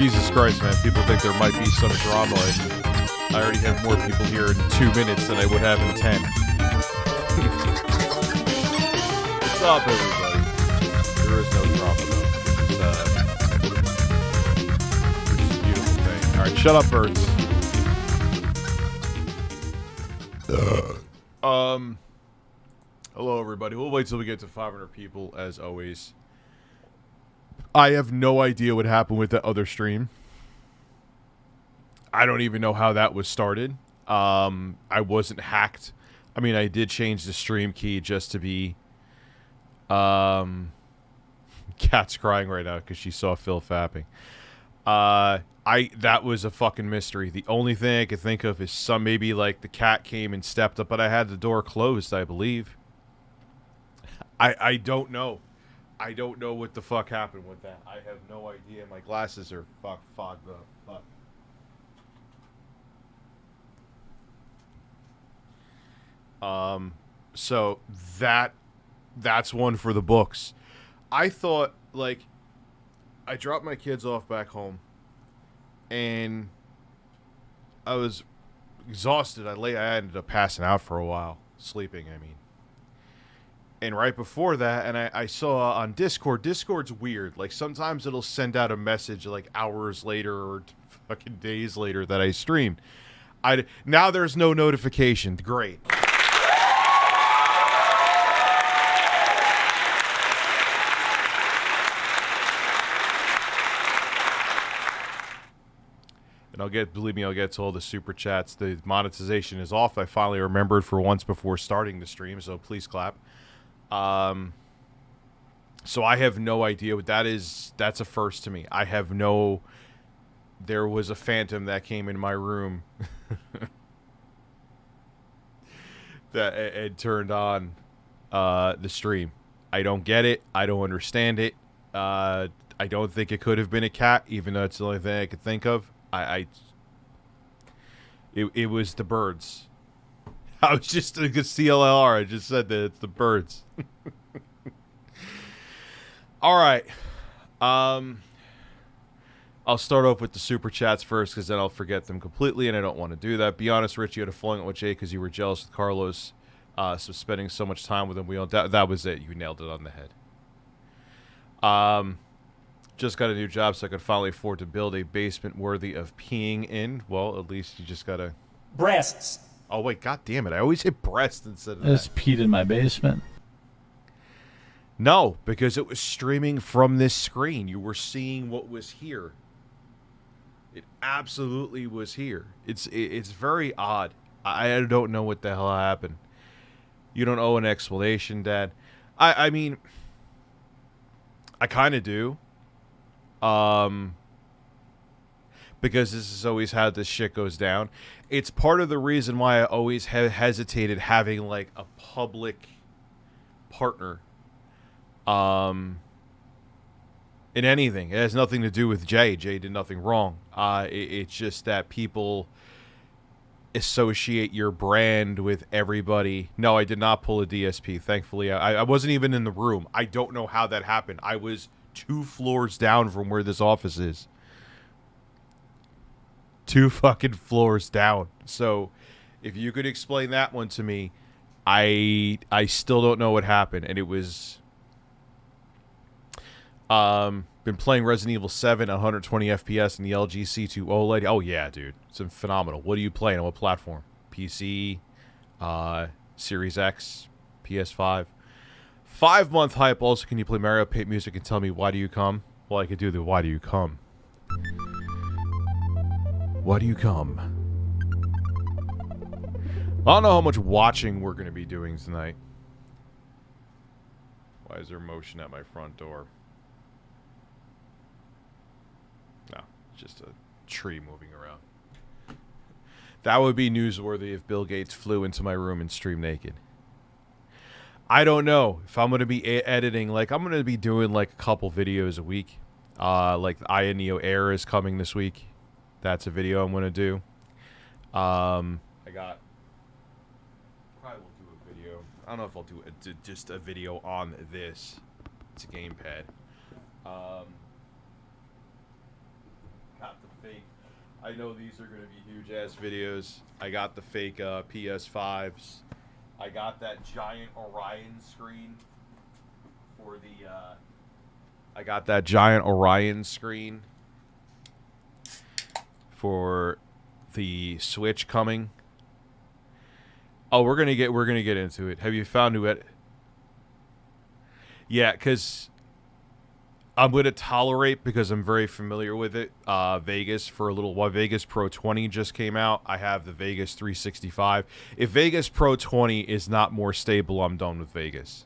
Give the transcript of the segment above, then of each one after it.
Jesus Christ, man. People think there might be some drama, and I already have more people here in 2 minutes than I would have in 10. What's up, everybody? There is no drama, though. It's a beautiful thing. Alright, shut up, birds. Hello, everybody. We'll wait till we get to 500 people, as always. I have no idea what happened with that other stream. I don't even know how that was started. I wasn't hacked. I mean, I did change the stream key just to be... Cat's crying right now because she saw Phil fapping. That was a fucking mystery. The only thing I could think of is maybe like the cat came and stepped up, but I had the door closed, I believe. I don't know. I don't know what the fuck happened with that. I have no idea. My glasses are fogged up. Fuck. So that's one for the books. I thought, like, I dropped my kids off back home, and I was exhausted. I ended up passing out for a while, sleeping, I mean. And right before that, and I saw on Discord's weird. Like, sometimes it'll send out a message, like, hours later or fucking days later that I streamed. Now there's no notification. Great. And believe me, I'll get to all the super chats. The monetization is off. I finally remembered for once before starting the stream, so please clap. So I have no idea what that is. That's a first to me. There was a phantom that came in my room that had turned on the stream. I don't get it. I don't understand it. I don't think it could have been a cat, even though it's the only thing I could think of. It was the birds. I was just a CLLR. I just said that it's the birds. All right. I'll start off with the super chats first, because then I'll forget them completely, and I don't want to do that. Be honest, Rich, you had a falling out with Jay because you were jealous with Carlos, so spending so much time with him. That was it. You nailed it on the head. Just got a new job, so I could finally afford to build a basement worthy of peeing in. Well, at least you just gotta... Breasts. Oh, wait, god damn it. I always hit breast instead of that. I just peed in my basement. No, because it was streaming from this screen. You were seeing what was here. It absolutely was here. It's very odd. I don't know what the hell happened. You don't owe an explanation, Dad. I mean, I kind of do. Because this is always how this shit goes down. It's part of the reason why I always have hesitated having, like, a public partner. In anything. It has nothing to do with Jay. Jay did nothing wrong. It's just that people associate your brand with everybody. No, I did not pull a DSP, thankfully. I wasn't even in the room. I don't know how that happened. I was 2 floors down from where this office is. 2 fucking floors down. So, if you could explain that one to me, I still don't know what happened. And it was... been playing Resident Evil 7 at 120 FPS in the LG C2 OLED. Oh, yeah, dude. It's phenomenal. What are you playing? On what platform? PC? Series X? PS5? 5-month hype. Also, can you play Mario Paint music and tell me why do you come? Well, I could do the why do you come. Why do you come? I don't know how much watching we're going to be doing tonight. Why is there motion at my front door? No, it's just a tree moving around. That would be newsworthy if Bill Gates flew into my room and streamed naked. I don't know if I'm going to be editing. Like, I'm going to be doing, like, a couple videos a week. Like, the Aya Neo Air is coming this week. That's a video I'm going to do. Probably will do a video. I don't know if I'll do just a video on this. It's a gamepad. Got the fake. I know these are going to be huge ass videos. I got the fake PS5s. I got that giant Orion screen for the. I got that giant Orion screen for the Switch coming. Oh, we're gonna get into it. Have you found new edit? Yeah, because I'm going to tolerate, because I'm very familiar with it, Vegas for a little while. Vegas Pro 20 just came out. I have the Vegas 365. If Vegas Pro 20 is not more stable, I'm done with Vegas.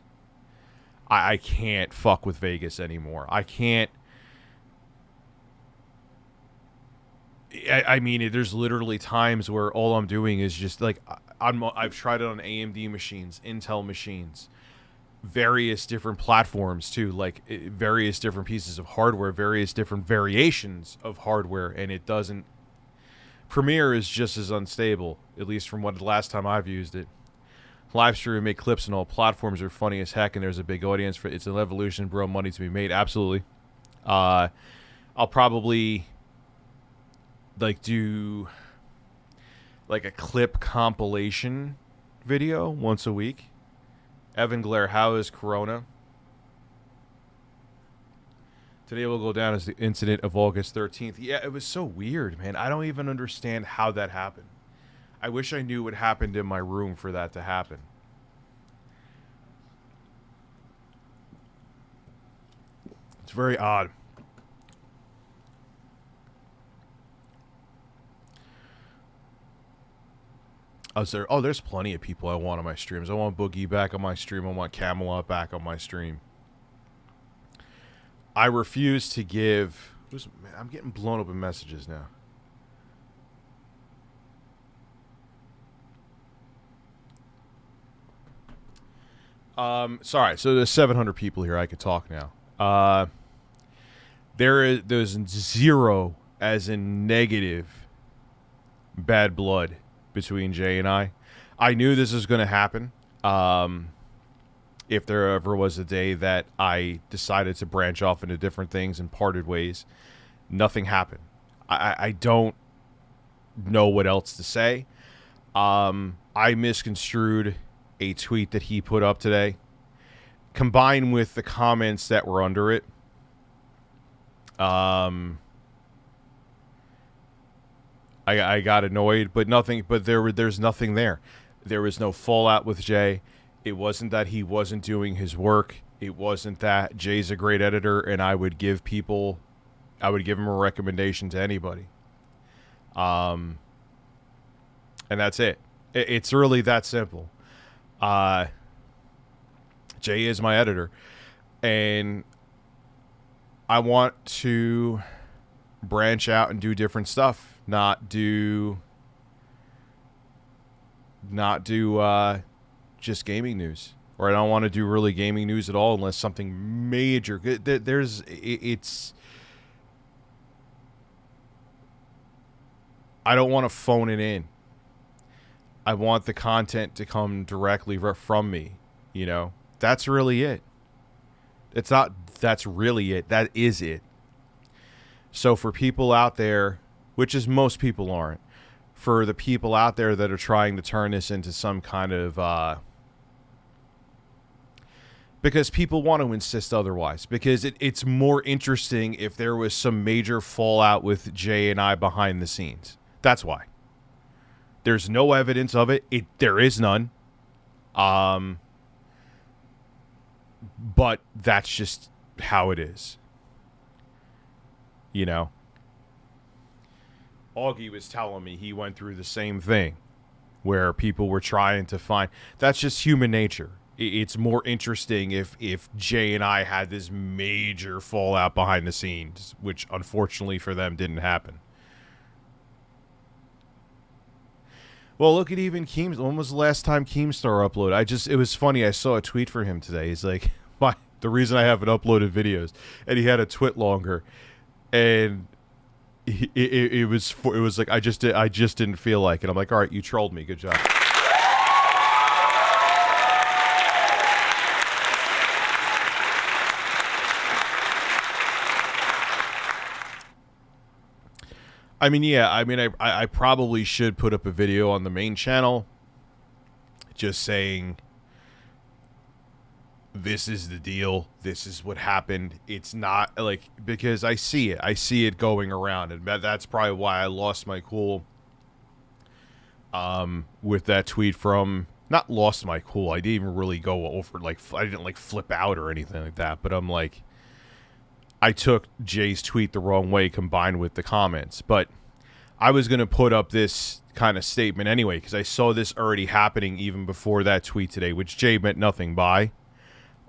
I can't fuck with Vegas anymore. I can't. I mean, there's literally times where all I'm doing is just like, I've tried it on AMD machines, Intel machines, various different platforms too, like various different pieces of hardware, various different variations of hardware, and it doesn't. Premiere is just as unstable, at least from what the last time I've used it. Livestream, make clips on all platforms are funny as heck, and there's a big audience for it. It's an evolution, bro. Money to be made, absolutely. I'll probably like do like a clip compilation video once a week. Evan Glare, how is Corona? Today will go down as the incident of August 13th. Yeah, it was so weird, man. I don't even understand how that happened. I wish I knew what happened in my room for that to happen. It's very odd. There's plenty of people I want on my streams. I want Boogie back on my stream. I want Camelot back on my stream. I refuse to give... Man, I'm getting blown up in messages now. Sorry. So there's 700 people here. I could talk now. There's zero, as in negative, bad blood between Jay and I. I knew this was going to happen. If there ever was a day that I decided to branch off into different things and parted ways, nothing happened. I don't know what else to say. I misconstrued a tweet that he put up today, combined with the comments that were under it. I got annoyed, but there's nothing there. There was no fallout with Jay. It wasn't that he wasn't doing his work. It wasn't that Jay's a great editor and I would give him a recommendation to anybody. And that's it. It's really that simple. Jay is my editor, and I want to branch out and do different stuff. Not do just gaming news, or I don't want to do really gaming news at all unless something major. I don't want to phone it in. I want the content to come directly from me. You know, that's really it. It's not. That's really it. That is it. So for people out there, which is most people aren't, for the people out there that are trying to turn this into some kind of because people want to insist otherwise, because it's more interesting if there was some major fallout with Jay and I behind the scenes. That's why. There's no evidence of it. There is none. But that's just how it is. You know? Augie was telling me he went through the same thing, where people were trying to find... That's just human nature. It's more interesting if Jay and I had this major fallout behind the scenes, which unfortunately for them didn't happen. Well, look at even Keemstar. When was the last time Keemstar uploaded? It was funny. I saw a tweet from him today. He's like, the reason I haven't uploaded videos, and he had a twit longer, and it was like I just didn't feel like it. I'm like, all right, you trolled me. Good job. I mean, yeah. I mean, I probably should put up a video on the main channel, just saying, this is the deal. This is what happened. It's not like, because I see it. I see it going around, and that's probably why I lost my cool. With that tweet from, not lost my cool. I didn't even really go over, like, I didn't like flip out or anything like that. But I'm like, I took Jay's tweet the wrong way combined with the comments. But I was going to put up this kind of statement anyway, because I saw this already happening even before that tweet today, which Jay meant nothing by.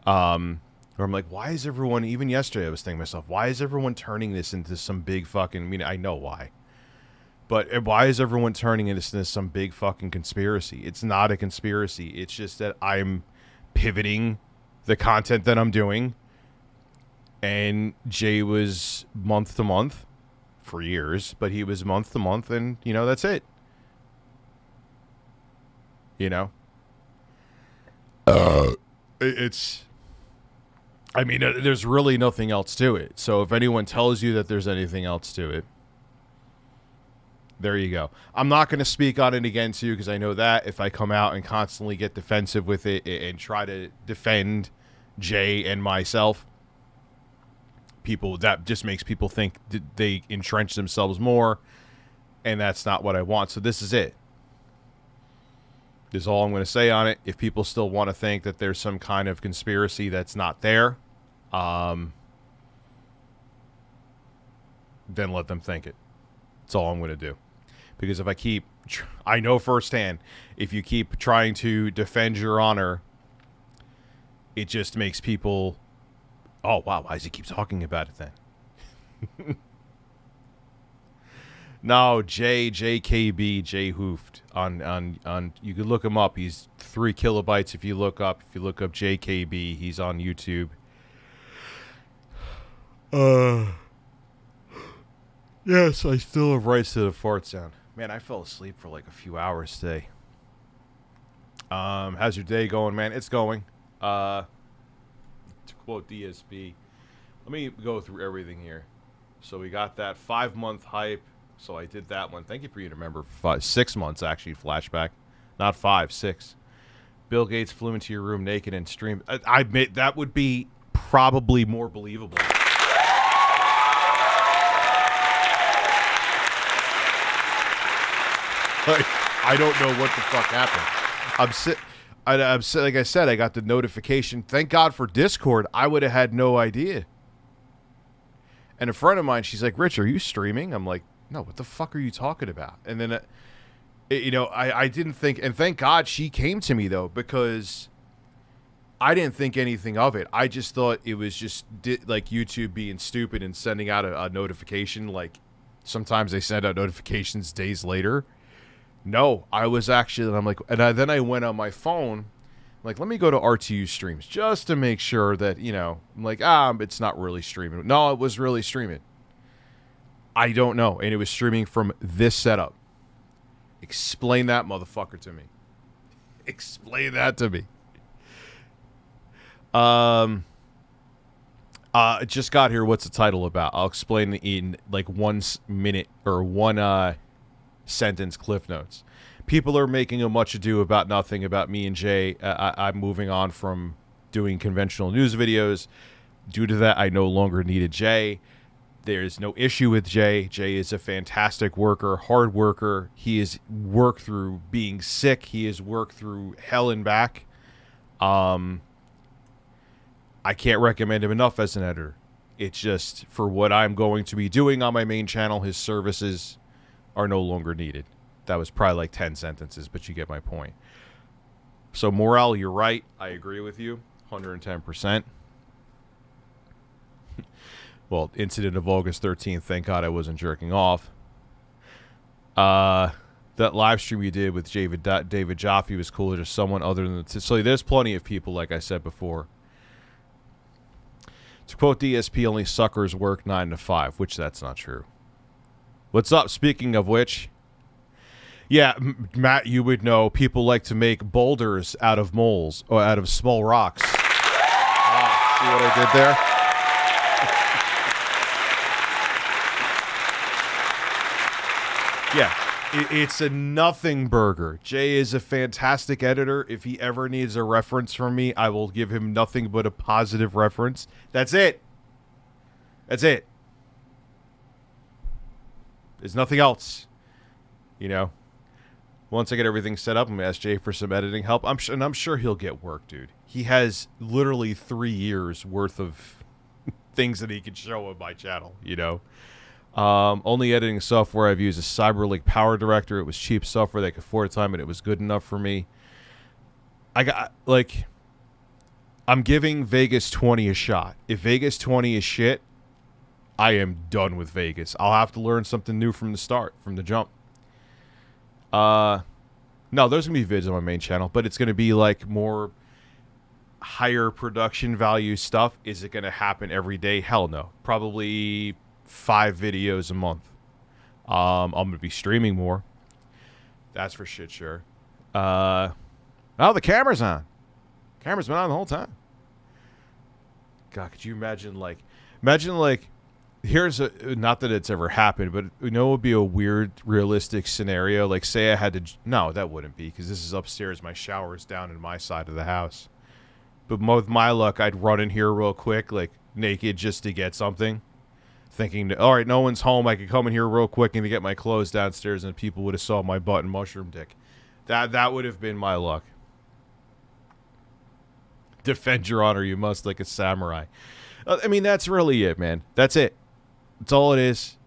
Or I'm like, why is everyone, even yesterday I was thinking to myself, why is everyone turning this into some big fucking, I mean, I know why. But why is everyone turning this into some big fucking conspiracy? It's not a conspiracy. It's just that I'm pivoting the content that I'm doing. And Jay was month to month for years, but he was month to month, and, you know, that's it. You know? It's... I mean, there's really nothing else to it. So if anyone tells you that there's anything else to it, there you go. I'm not going to speak on it again to you, because I know that if I come out and constantly get defensive with it and try to defend Jay and myself, people, that just makes people think they entrench themselves more, and that's not what I want. So this is it. This is all I'm going to say on it. If people still want to think that there's some kind of conspiracy that's not there, then let them think it. That's all I'm going to do. Because if I keep, I know firsthand, if you keep trying to defend your honor, it just makes people, oh, wow, why does he keep talking about it then? No, JKB, Jay Hoofed on you could look him up. He's 3 kilobytes if you look up JKB, he's on YouTube. Yes, I still have rights to the fart sound. Man, I fell asleep for like a few hours today. How's your day going, man? It's going. To quote DSP, let me go through everything here. So we got that 5-month hype. So I did that one. Thank you for you to remember. 6 months, actually, flashback. Not 5, 6. Bill Gates flew into your room naked and streamed. I admit, that would be probably more believable. Like, I don't know what the fuck happened. I'm like I said, I got the notification. Thank God for Discord. I would have had no idea. And a friend of mine, she's like, Rich, are you streaming? I'm like, no, what the fuck are you talking about? And then, you know, I didn't think, and thank God she came to me, though, because I didn't think anything of it. I just thought it was just like YouTube being stupid and sending out a notification. Like, sometimes they send out notifications days later. No, I was actually, and I'm like, then I went on my phone, like, let me go to RTU streams just to make sure that, you know, I'm like, it's not really streaming. No, it was really streaming. I don't know. And it was streaming from this setup. Explain that motherfucker to me. Explain that to me. I just got here. What's the title about? I'll explain in like 1 minute or 1 sentence cliff notes. People are making a much ado about nothing about me and Jay. I'm moving on from doing conventional news videos. Due to that, I no longer needed Jay. There's no issue with Jay. Jay is a fantastic worker, hard worker. He has worked through being sick. He has worked through hell and back. I can't recommend him enough as an editor. It's just, for what I'm going to be doing on my main channel, his services are no longer needed. That was probably like 10 sentences, but you get my point. So, Morale, you're right. I agree with you 110%. Well, incident of August 13th, thank God I wasn't jerking off. That live stream you did with David Jaffe was cool. Just someone other than so there's plenty of people, like I said before. To quote DSP, only suckers work 9 to 5, which that's not true. What's up? Speaking of which, yeah, Matt, you would know people like to make boulders out of moles or out of small rocks. See what I did there? Yeah, it's a nothing burger. Jay is a fantastic editor. If he ever needs a reference from me, I will give him nothing but a positive reference. That's it. That's it. There's nothing else. You know? Once I get everything set up, I'm going to ask Jay for some editing help. I'm sure he'll get work, dude. He has literally 3 years worth of things that he can show on my channel, you know? Only editing software I've used is CyberLink Power Director. It was cheap software that I could afford at the time, and it was good enough for me. I'm giving Vegas 20 a shot. If Vegas 20 is shit, I am done with Vegas. I'll have to learn something new from the start, from the jump. No, there's going to be vids on my main channel, but it's going to be like more higher production value stuff. Is it going to happen every day? Hell no. Probably 5 videos a month. I'm going to be streaming more. That's for shit sure. Oh, the camera's on. Camera's been on the whole time. God, could you imagine like, here's a, not that it's ever happened, but you know, it would be a weird, realistic scenario. Like, say I had to, no, that wouldn't be, because this is upstairs. My shower is down in my side of the house. But with my luck, I'd run in here real quick, like naked, just to get something. Thinking, all right, no one's home. I could come in here real quick and to get my clothes downstairs, and people would have saw my butt and mushroom dick. That would have been my luck. Defend your honor, you must, like a samurai. I mean, that's really it, man. That's it. That's all it is.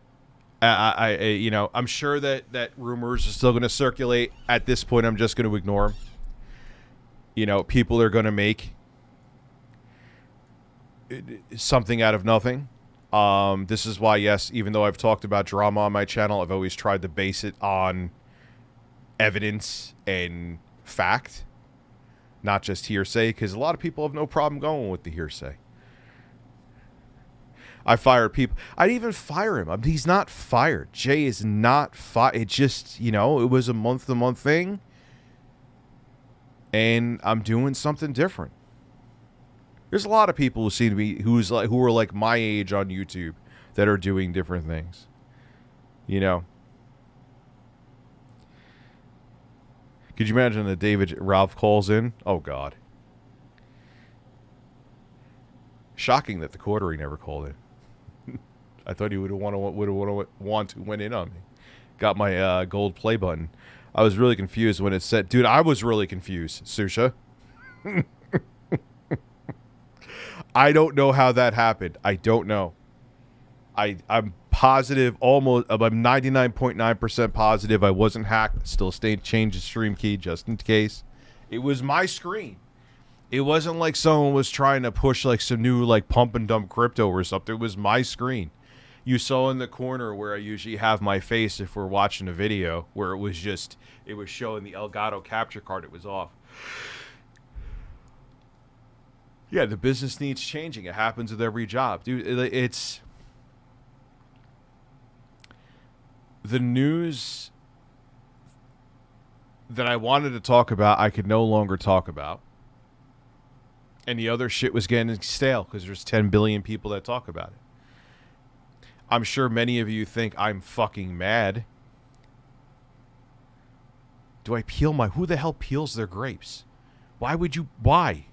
You know, I'm sure that rumors are still going to circulate. At this point, I'm just going to ignore them. You know, people are going to make something out of nothing. This is why, yes, even though I've talked about drama on my channel, I've always tried to base it on evidence and fact, not just hearsay, because a lot of people have no problem going with the hearsay. I fired people. I'd even fire him. I mean, he's not fired. Jay is not fired. It just, you know, it was a month-to-month thing, and I'm doing something different. There's a lot of people who seem to be who are like my age on YouTube that are doing different things. You know. Could you imagine that Ralph calls in? Oh God. Shocking that the Quartery never called in. I thought he would want to went in on me. Got my gold play button. I was really confused when it said, dude, I was really confused, Susha. I don't know how that happened. I don't know. I'm positive, I'm 99.9% positive I wasn't hacked. Still changed the stream key just in case. It was my screen. It wasn't like someone was trying to push like some new like pump and dump crypto or something. It was my screen. You saw in the corner where I usually have my face if we're watching a video, where it was showing the Elgato capture card. It was off. Yeah, the business needs changing. It happens with every job. Dude, it's... The news that I wanted to talk about, I could no longer talk about. And the other shit was getting stale because there's 10 billion people that talk about it. I'm sure many of you think I'm fucking mad. Do I peel my... Who the hell peels their grapes? Why would you... Why?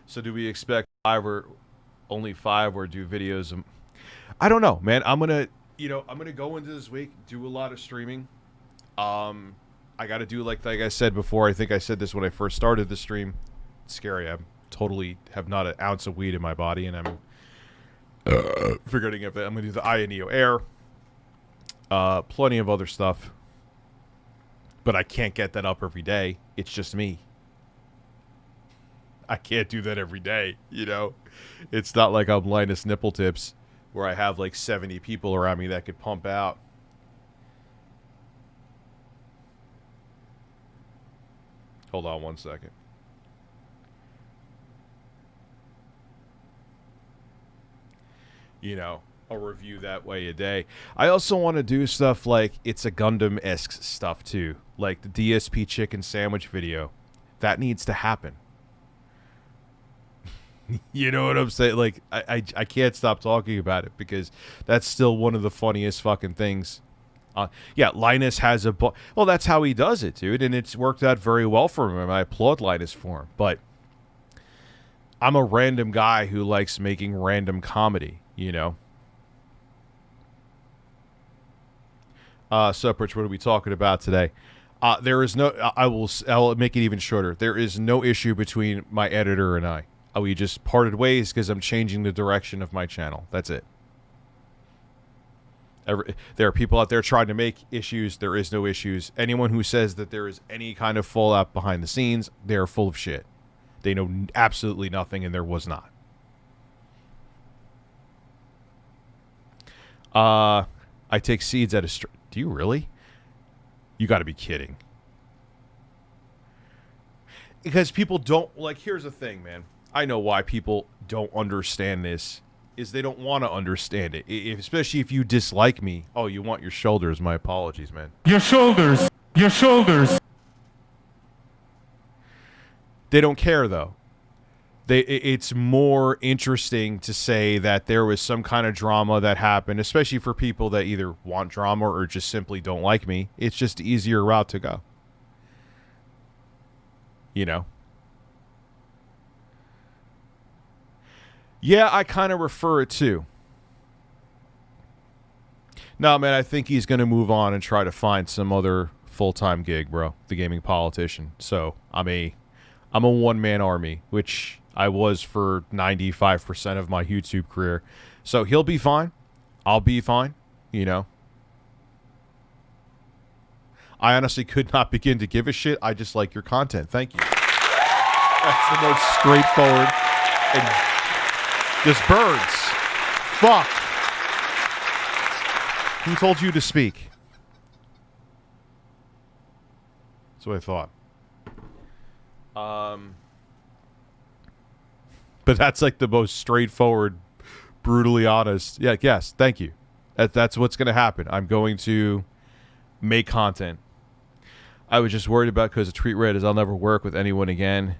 So do we expect only 5 or do videos? I don't know, man. I'm gonna go into this week, do a lot of streaming. I got to do like I said before. I think I said this when I first started the stream. It's scary. I totally have not an ounce of weed in my body, and I'm forgetting if I'm gonna do the Ioneo Air. Plenty of other stuff, but I can't get that up every day. It's just me. I can't do that every day, you know? It's not like I'm Linus Nipple Tips, where I have like 70 people around me that could pump out. Hold on one second. You know, a review that way a day. I also want to do stuff like It's a Gundam-esque stuff too. Like the DSP chicken sandwich video. That needs to happen. You know what I'm saying? Like, I can't stop talking about it because that's still one of the funniest fucking things. Yeah, Linus has a... well, that's how he does it, dude, and it's worked out very well for him, and I applaud Linus for him. But I'm a random guy who likes making random comedy, you know? So, Rich, what are we talking about today? There is no... I'll make it even shorter. There is no issue between my editor and I. We just parted ways because I'm changing the direction of my channel. That's it. There are people out there trying to make issues. There is no issues. Anyone who says that there is any kind of fallout behind the scenes, they're full of shit. They know absolutely nothing, and there was not. I take seeds at a... Do you really? You got to be kidding. Because people don't... Like, here's the thing, man. I know why people don't understand this. Is they don't want to understand it. Especially if you dislike me. Oh, you want your shoulders. My apologies, man. Your shoulders. Your shoulders. They don't care, though. It's more interesting to say that there was some kind of drama that happened, especially for people that either want drama or just simply don't like me. It's just the easier route to go. You know? Yeah, I kind of refer it to. No, man, I think he's going to move on and try to find some other full-time gig, bro. The gaming politician. So, I'm a one-man army, which I was for 95% of my YouTube career. So, he'll be fine. I'll be fine, you know. I honestly could not begin to give a shit. I just like your content. Thank you. That's the most straightforward and... Just birds. Fuck. Who told you to speak? That's what I thought. But that's like the most straightforward, brutally honest. Yeah, yes, thank you. That's what's going to happen. I'm going to make content. I was just worried about because the tweet read is I'll never work with anyone again.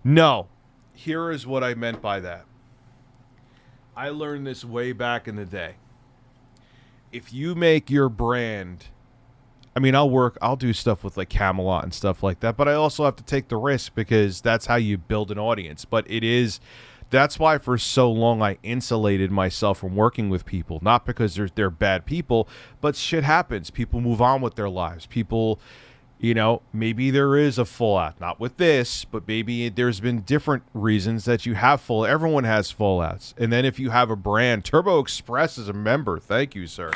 No. Here is what I meant by that. I learned this way back in the day. If you make your brand... I mean, I'll do stuff with like Camelot and stuff like that, but I also have to take the risk because that's how you build an audience. But that's why for so long I insulated myself from working with people. Not because they're bad people, but shit happens. People move on with their lives. People... You know, maybe there is a fallout. Not with this, but maybe there's been different reasons that you have fallout. Everyone has fallouts. And then if you have a brand, Turbo Express is a member. Thank you, sir.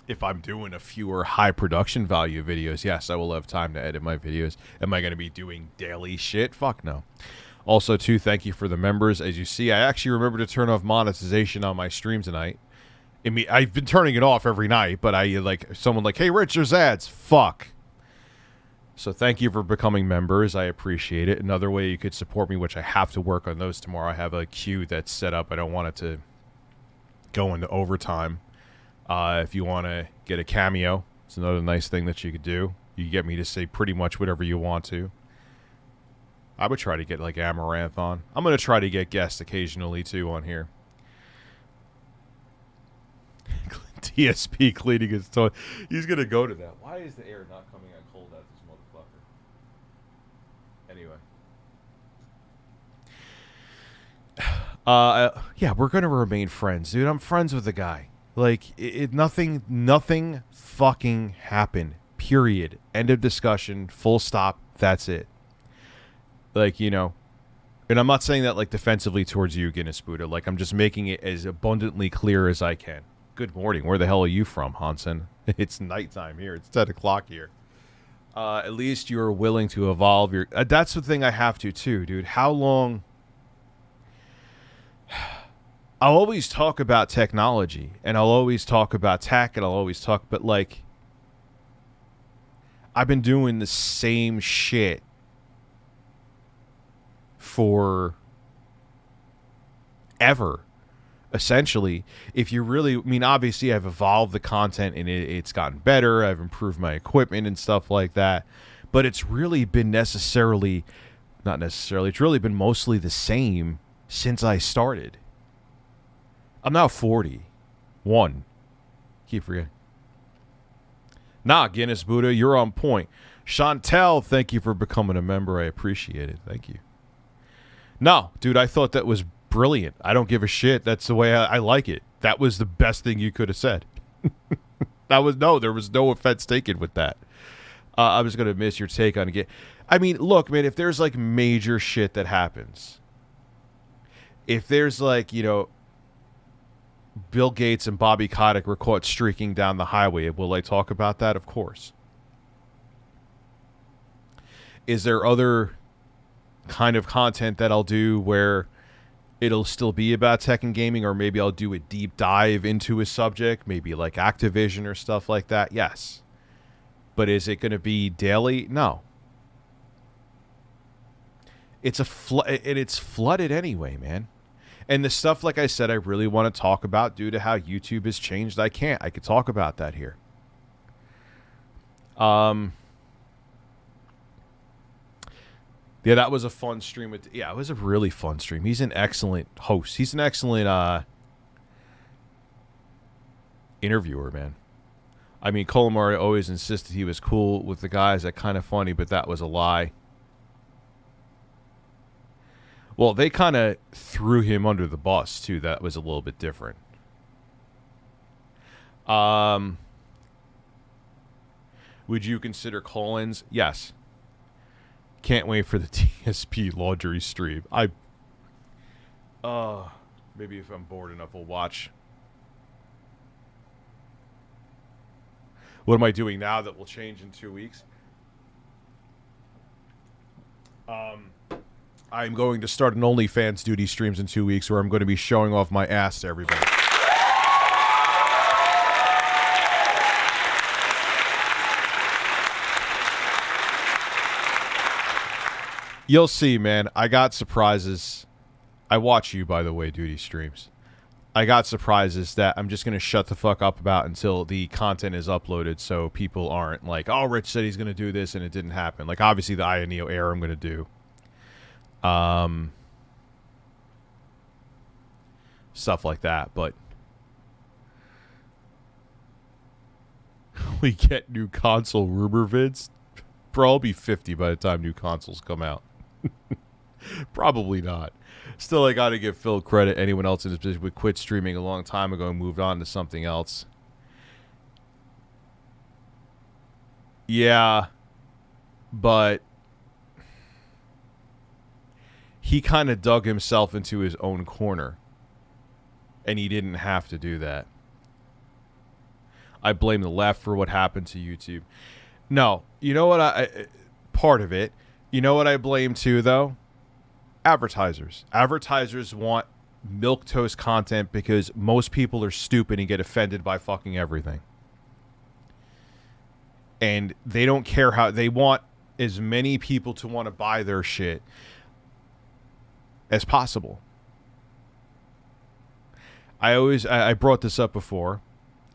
If I'm doing a fewer high production value videos, yes, I will have time to edit my videos. Am I going to be doing daily shit? Fuck no. Also, too, thank you for the members. As you see, I actually remember to turn off monetization on my stream tonight. I've been turning it off every night, but someone like, hey, Rich, there's ads. Fuck. So thank you for becoming members. I appreciate it. Another way you could support me, which I have to work on those tomorrow. I have a queue that's set up. I don't want it to go into overtime. If you want to get a Cameo, it's another nice thing that you could do. You get me to say pretty much whatever you want to. I would try to get like Amaranth on. I'm going to try to get guests occasionally too on here. TSP cleaning his toy. He's going to go to that. Why is the air not coming out cold out this motherfucker? Anyway. Yeah, we're going to remain friends, dude. I'm friends with the guy. Like, nothing fucking happened. Period. End of discussion. Full stop. That's it. Like, you know. And I'm not saying that, like, defensively towards you, Guinness Buddha. Like, I'm just making it as abundantly clear as I can. Good morning. Where the hell are you from, Hansen? It's nighttime here. It's 10 o'clock here. At least you're willing to evolve. That's the thing I have to, too, dude. How long... I'll always talk about technology, and I'll always talk about tech, and I'll always talk, but like, I've been doing the same shit for ever. Essentially, if you really, I mean, obviously I've evolved the content and it's gotten better. I've improved my equipment and stuff like that. But it's really been it's really been mostly the same since I started. I'm now 41. Keep forgetting. Nah, Guinness Buddha, you're on point. Chantel, thank you for becoming a member. I appreciate it. Thank you. No, dude, I thought that was brilliant. I don't give a shit. That's the way I like it. That was the best thing you could have said. There was no offense taken with that. I was going to miss your take on it. I mean, look, man, if there's like major shit that happens, if there's like, you know, Bill Gates and Bobby Kotick were caught streaking down the highway, will I talk about that? Of course. Is there other kind of content that I'll do where it'll still be about tech and gaming, or maybe I'll do a deep dive into a subject, maybe like Activision or stuff like that? Yes. But is it going to be daily? No. It's it's flooded anyway, man. And the stuff, like I said, I really want to talk about due to how YouTube has changed. I could talk about that here. Yeah, that was a fun stream. It was a really fun stream. He's an excellent host. He's an excellent interviewer, man. I mean, Colomari always insisted he was cool with the guys. That kind of funny, but that was a lie. Well, they kind of threw him under the bus, too. That was a little bit different. Would you consider Collins? Yes. Can't wait for the TSP laundry stream. Maybe if I'm bored enough, we'll watch. What am I doing now that will change in 2 weeks? I'm going to start an OnlyFans duty streams in 2 weeks where I'm going to be showing off my ass to everybody. You'll see, man. I got surprises. I watch you, by the way, duty streams. I got surprises that I'm just going to shut the fuck up about until the content is uploaded, so people aren't like, oh, Rich said he's going to do this and it didn't happen. Like, obviously, the Aya Neo Air I'm going to do. Stuff like that, but we get new console rumor vids. Bro, I'll be 50 by the time new consoles come out. Probably not. Still, I gotta give Phil credit. Anyone else in this position would quit streaming a long time ago and moved on to something else. Yeah, but he kind of dug himself into his own corner, and he didn't have to do that. I blame the left for what happened to YouTube. No, you know what? Part of it. You know what I blame too, though? Advertisers. Advertisers want milquetoast content because most people are stupid and get offended by fucking everything. And they don't care how... They want as many people to want to buy their shit as possible. I brought this up before.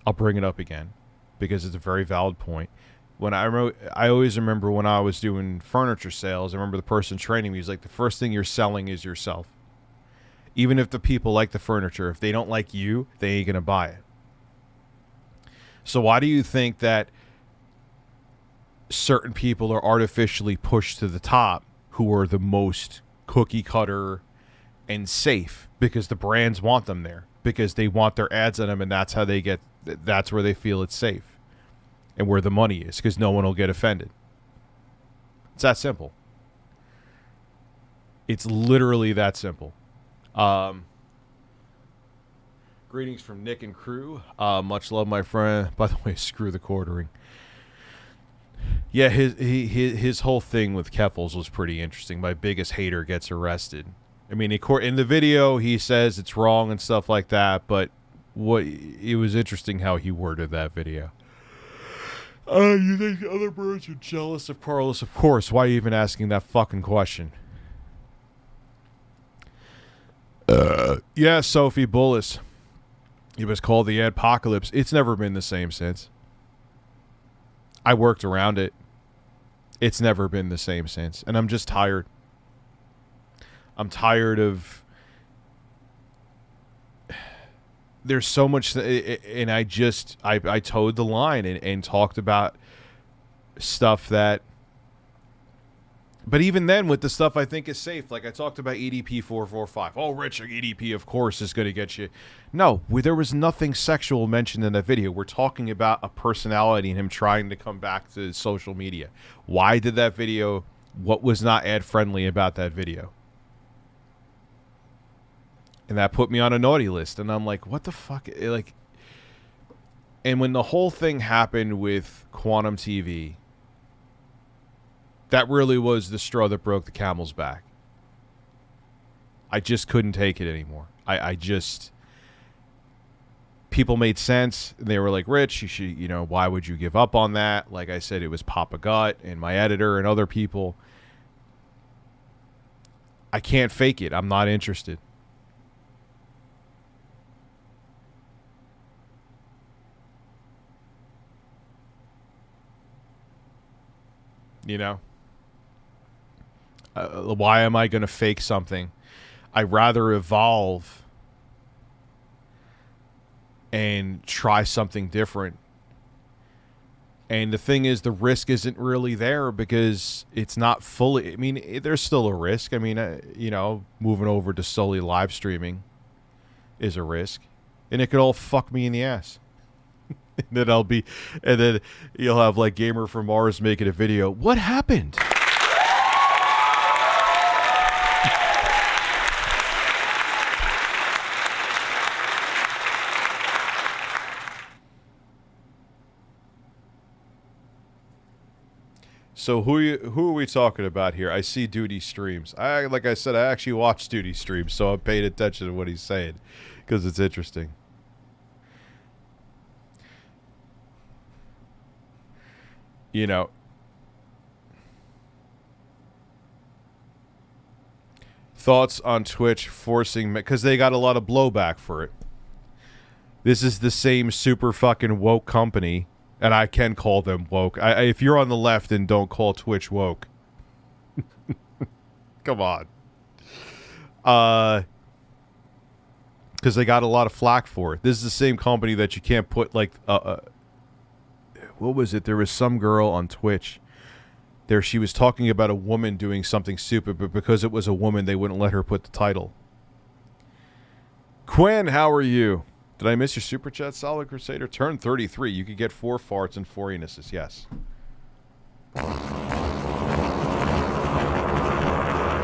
I'll bring it up again because it's a very valid point. When I always remember when I was doing furniture sales, I remember the person training me was like, the first thing you're selling is yourself. Even if the people like the furniture, if they don't like you, they ain't gonna buy it. So why do you think that certain people are artificially pushed to the top who are the most cookie cutter and safe? Because the brands want them there. Because they want their ads on them, and that's how they get, that's where they feel it's safe. And where the money is, because no one will get offended. It's that simple. It's literally that simple. Greetings from Nick and crew. Much love, my friend. By the way, screw the quartering. Yeah, his whole thing with Keffels was pretty interesting. My biggest hater gets arrested. I mean, in the video, he says it's wrong and stuff like that, but it was interesting how he worded that video. You think other birds are jealous of Carlos? Of course. Why are you even asking that fucking question? Yeah, Sophie Bullis. It was called the Adpocalypse. It's never been the same since. I worked around it. It's never been the same since. And I'm just tired. I'm tired of... There's so much... And I towed the line and talked about stuff that... But even then, with the stuff I think is safe, like I talked about EDP 445. Oh, Rich, EDP, of course, is going to get you. No, there was nothing sexual mentioned in that video. We're talking about a personality and him trying to come back to social media. Why did that video? What was not ad-friendly about that video? And that put me on a naughty list. And I'm like, what the fuck? Like, and when the whole thing happened with Quantum TV... That really was the straw that broke the camel's back. I just couldn't take it anymore. I just... People made sense. They were like, Rich, you should, why would you give up on that? Like I said, it was Papa Gut and my editor and other people. I can't fake it. I'm not interested. Why am I going to fake something? I'd rather evolve and try something different. And the thing is, the risk isn't really there because it's not fully... I mean, there's still a risk. I mean, moving over to solely live streaming is a risk. And it could all fuck me in the ass. And then you'll have like Gamer from Mars making a video. What happened? So who are we talking about here? I see Duty streams. Like I said, I actually watch Duty streams, so I'm paying attention to what he's saying because it's interesting. Thoughts on Twitch forcing... Because they got a lot of blowback for it. This is the same super fucking woke company... And I can call them woke. If you're on the left and don't call Twitch woke. Come on. Because they got a lot of flack for it. This is the same company that you can't put like... what was it? There was some girl on Twitch. She was talking about a woman doing something stupid, but because it was a woman, they wouldn't let her put the title. Quinn, how are you? Did I miss your super chat, Solid Crusader? Turn 33. You could get 4 farts and 4 anuses. Yes.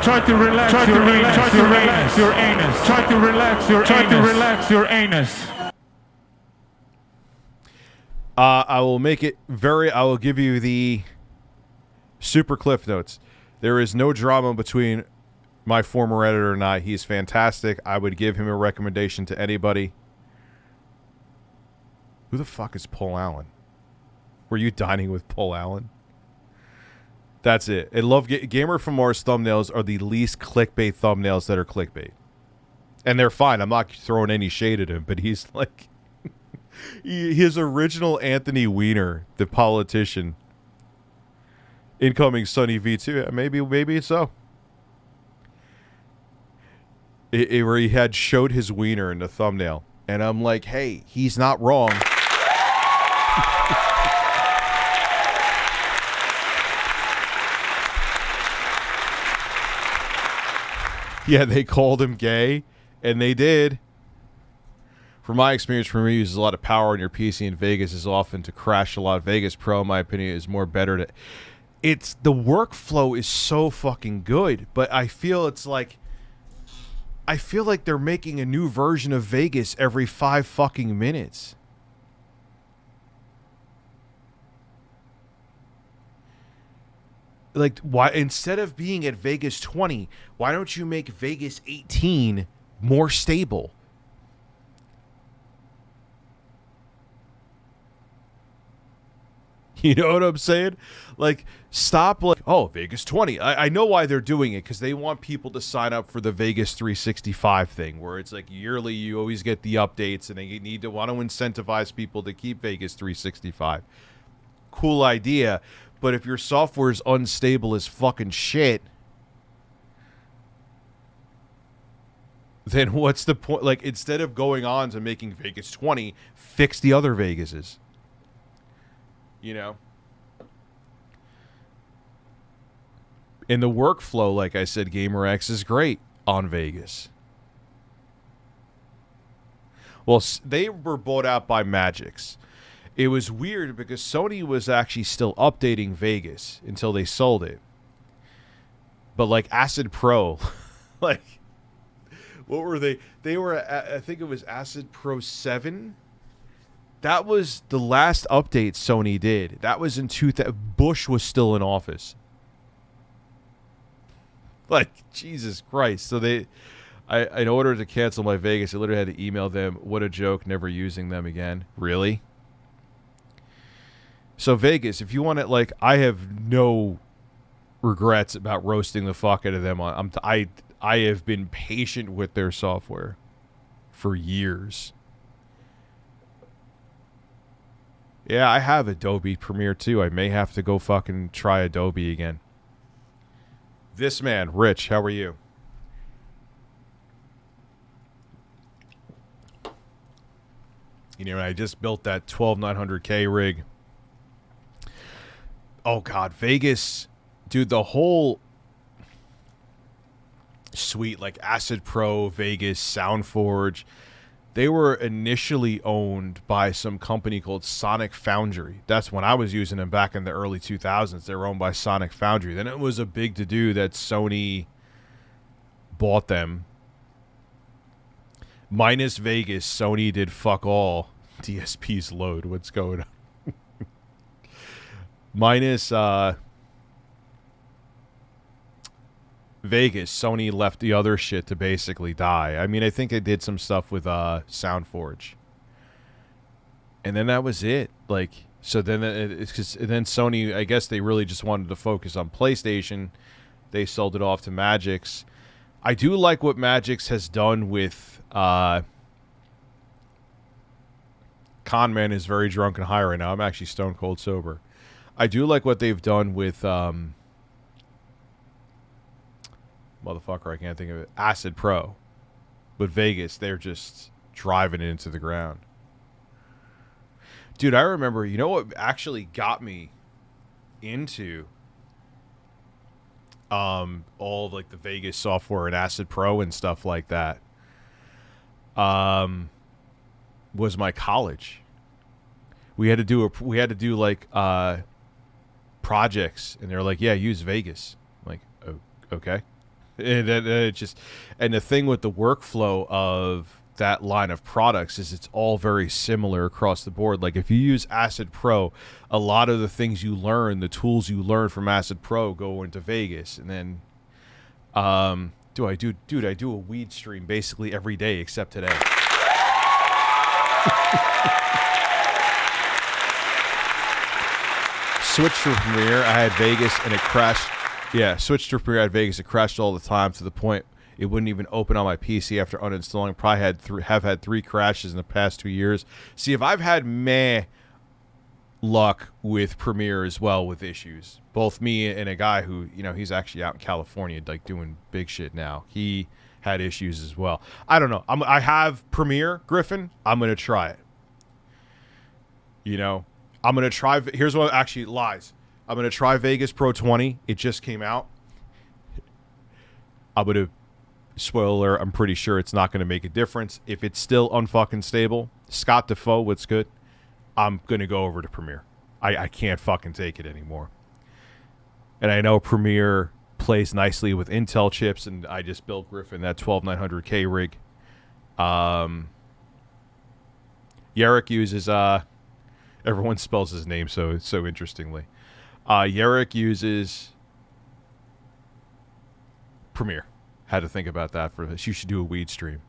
Try to relax your anus. Try to relax your anus. Try to relax your anus. Try to relax your anus. I will make it very... I will give you the super cliff notes. There is no drama between my former editor and I. He's fantastic. I would give him a recommendation to anybody. Who the fuck is Paul Allen? Were you dining with Paul Allen? That's it. I love Gamer from Mars thumbnails are the least clickbait thumbnails that are clickbait. And they're fine. I'm not throwing any shade at him, but he's like... his original Anthony Weiner, the politician. Incoming Sunny V2. Maybe so. Where he had showed his wiener in the thumbnail. And I'm like, hey, he's not wrong. Yeah, they called him gay, and they did. From my experience, for me, uses a lot of power on your PC in Vegas is often to crash a lot. Vegas Pro, in my opinion, is more better to... It's... The workflow is so fucking good, but I feel it's like... I feel like they're making a new version of Vegas every 5 fucking minutes. Like, why, instead of being at Vegas 20, why don't you make Vegas 18 more stable? You know what I'm saying? Like, stop, like, oh, Vegas 20. I know why they're doing it, because they want people to sign up for the Vegas 365 thing, where it's like yearly, you always get the updates, and they want to incentivize people to keep Vegas 365. Cool idea, but if your software is unstable as fucking shit, then what's the point? Like, instead of going on to making Vegas 20, fix the other Vegases. You know? In the workflow, like I said, GamerX is great on Vegas. Well, they were bought out by Magix. It was weird because Sony was actually still updating Vegas until they sold it. But like Acid Pro, like, what were they? They were, I think it was Acid Pro 7. That was the last update Sony did. That was in 2000. Bush was still in office. Like, Jesus Christ. So in order to cancel my Vegas, I literally had to email them, what a joke, never using them again. Really? So Vegas, if you want to, like, I have no regrets about roasting the fuck out of them. I have been patient with their software for years. Yeah, I have Adobe Premiere too. I may have to go fucking try Adobe again. This man, Rich, how are you? You know, I just built that 12900K rig. Oh God, Vegas, dude, the whole suite, like Acid Pro, Vegas, SoundForge, they were initially owned by some company called Sonic Foundry. That's when I was using them back in the early 2000s. They were owned by Sonic Foundry. Then it was a big to-do that Sony bought them. Minus Vegas, Sony did fuck all. DSP's load. What's going on? Minus Vegas, Sony left the other shit to basically die. I mean, I think they did some stuff with SoundForge, and then that was it. Like, so then then Sony, I guess they really just wanted to focus on PlayStation. They sold it off to Magix. I do like what Magix has done with Conman is very drunk and high right now. I'm actually stone cold sober. I do like what they've done with motherfucker, I can't think of it. Acid Pro. But Vegas, they're just driving it into the ground. Dude, I remember, you know what actually got me into all of, like, the Vegas software and Acid Pro and stuff like that was my college. We had to do like projects, and they're like, yeah, use Vegas. I'm like, oh, okay. And then it just, and the thing with the workflow of that line of products is it's all very similar across the board. Like, if you use Acid Pro, a lot of the things you learn, the tools you learn from Acid Pro go into Vegas. And then I do a weed stream basically every day except today. Switched to Premiere, I had Vegas and it crashed. Yeah, switched to Premiere at Vegas. It crashed all the time to the point it wouldn't even open on my PC after uninstalling. Probably have had 3 crashes in the past 2 years. See, if I've had luck with Premiere as well with issues. Both me and a guy who, you know, he's actually out in California, like, doing big shit now. He had issues as well. I don't know. I have Premiere, Griffin. I'm going to try it. You know, I'm going to try. Here's what actually lies. I'm going to try Vegas Pro 20. It just came out. I'm going to, spoiler, I'm pretty sure it's not going to make a difference. If it's still unfucking stable, Scott Defoe, what's good? I'm going to go over to Premiere. I can't fucking take it anymore. And I know Premiere plays nicely with Intel chips, and I just built Griffin that 12900K rig. Yarrick uses, everyone spells his name so interestingly. Yarrick uses Premiere. Had to think about that for this. You should do a weed stream.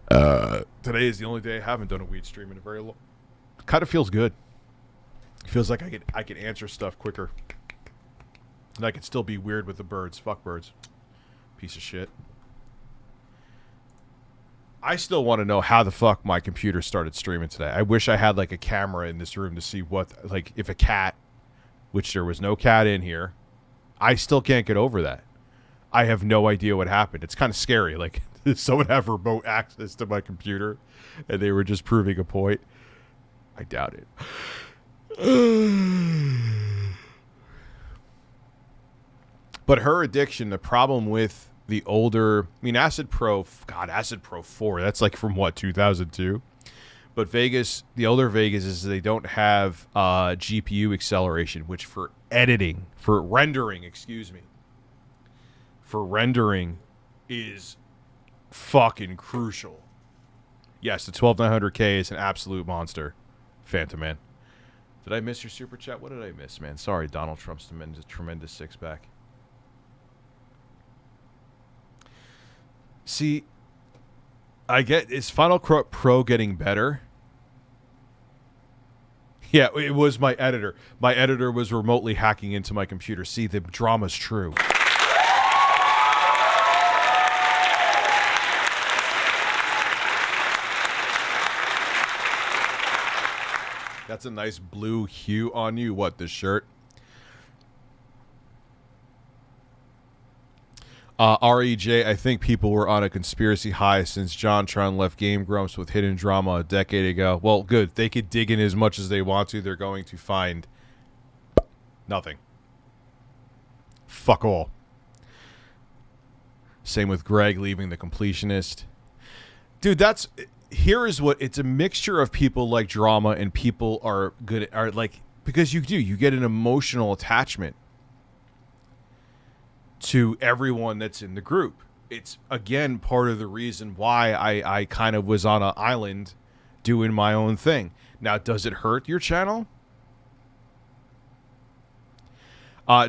Today is the only day I haven't done a weed stream in a very long. Kind of feels good. It feels like I could answer stuff quicker. And I could still be weird with the birds. Fuck birds. Piece of shit. I still want to know how the fuck my computer started streaming today. I wish I had like a camera in this room to see what, like, if a cat, which there was no cat in here. I still can't get over that. I have no idea what happened. It's kind of scary. Like, did someone have remote access to my computer and they were just proving a point? I doubt it. But her addiction, the problem with the older, I mean, Acid Pro 4, that's like from what, 2002? But Vegas, the older Vegas is they don't have GPU acceleration, which for editing, for rendering is fucking crucial. Yes, the 12900K is an absolute monster. Phantom Man. Did I miss your super chat? What did I miss, man? Sorry, Donald Trump's tremendous six-pack. See, I get, is Final Cut Pro getting better? Yeah, it was my editor. My editor was remotely hacking into my computer. See, the drama's true. That's a nice blue hue on you. What, this shirt? REJ, I think people were on a conspiracy high since JonTron left Game Grumps with hidden drama a decade ago. Well, good. They could dig in as much as they want to. They're going to find nothing. Fuck all. Same with Greg leaving The Completionist. Dude, that's... Here is what... It's a mixture of people like drama and people are good... Are like... Because you do. You get an emotional attachment to everyone that's in the group. It's, again, part of the reason why I kind of was on an island doing my own thing. Now, does it hurt your channel?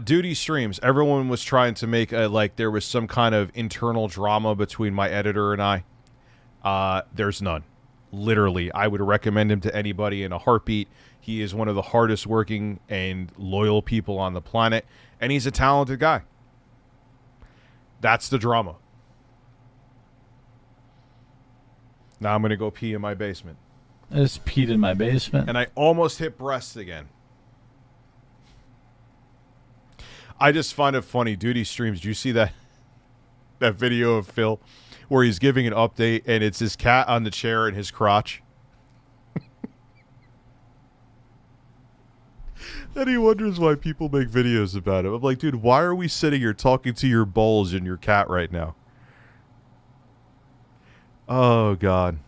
Duty streams. Everyone was trying to make like there was some kind of internal drama between my editor and I. There's none. Literally, I would recommend him to anybody in a heartbeat. He is one of the hardest working and loyal people on the planet, and he's a talented guy. That's the drama. Now I'm going to go pee in my basement. I just peed in my basement. And I almost hit breasts again. I just find it funny. Duty streams. Do you see that video of Phil where he's giving an update and it's his cat on the chair and his crotch? And he wonders why people make videos about it. I'm like, dude, why are we sitting here talking to your balls and your cat right now? Oh, God.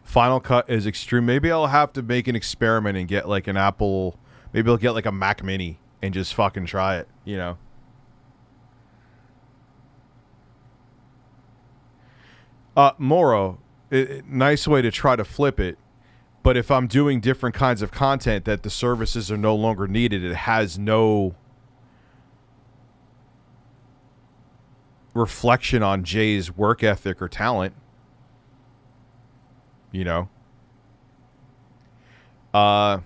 Final Cut is extreme. Maybe I'll have to make an experiment and get like an Apple... Maybe I'll get like a Mac Mini and just fucking try it, you know? Moro, nice way to try to flip it. But if I'm doing different kinds of content that the services are no longer needed, it has no reflection on Jay's work ethic or talent. You know?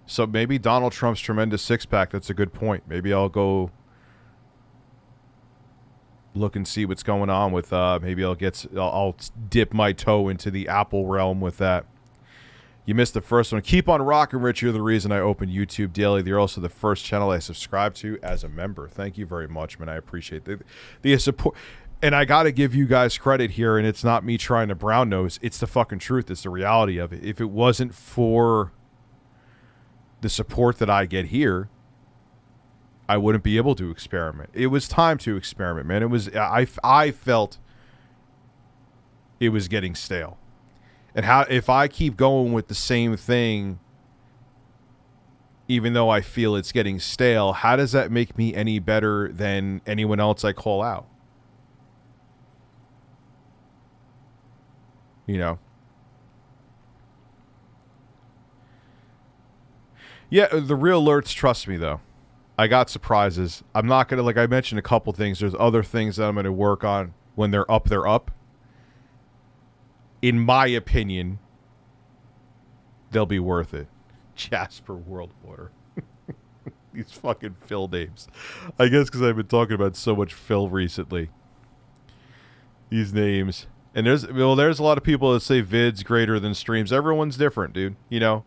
So maybe Donald Trump's tremendous six-pack, that's a good point. Maybe I'll go look and see what's going on with, maybe I'll dip my toe into the Apple realm with that. You missed the first one. Keep on rocking, Rich. You're the reason I open YouTube daily. You're also the first channel I subscribe to as a member. Thank you very much, man. I appreciate the support. And I got to give you guys credit here, and it's not me trying to brown nose. It's the fucking truth. It's the reality of it. If it wasn't for the support that I get here, I wouldn't be able to experiment. It was time to experiment, man. It was. I felt it was getting stale. And how if I keep going with the same thing, even though I feel it's getting stale, how does that make me any better than anyone else I call out? You know? Yeah, the real alerts, trust me, though. I got surprises. I'm not going to, like I mentioned a couple things. There's other things that I'm going to work on. When they're up, they're up. In my opinion, They'll be worth it. Jasper World Water. These fucking Phil names. I guess because I've been talking about so much Phil recently. These names. And there's a lot of people that say vids greater than streams. Everyone's different, dude. You know?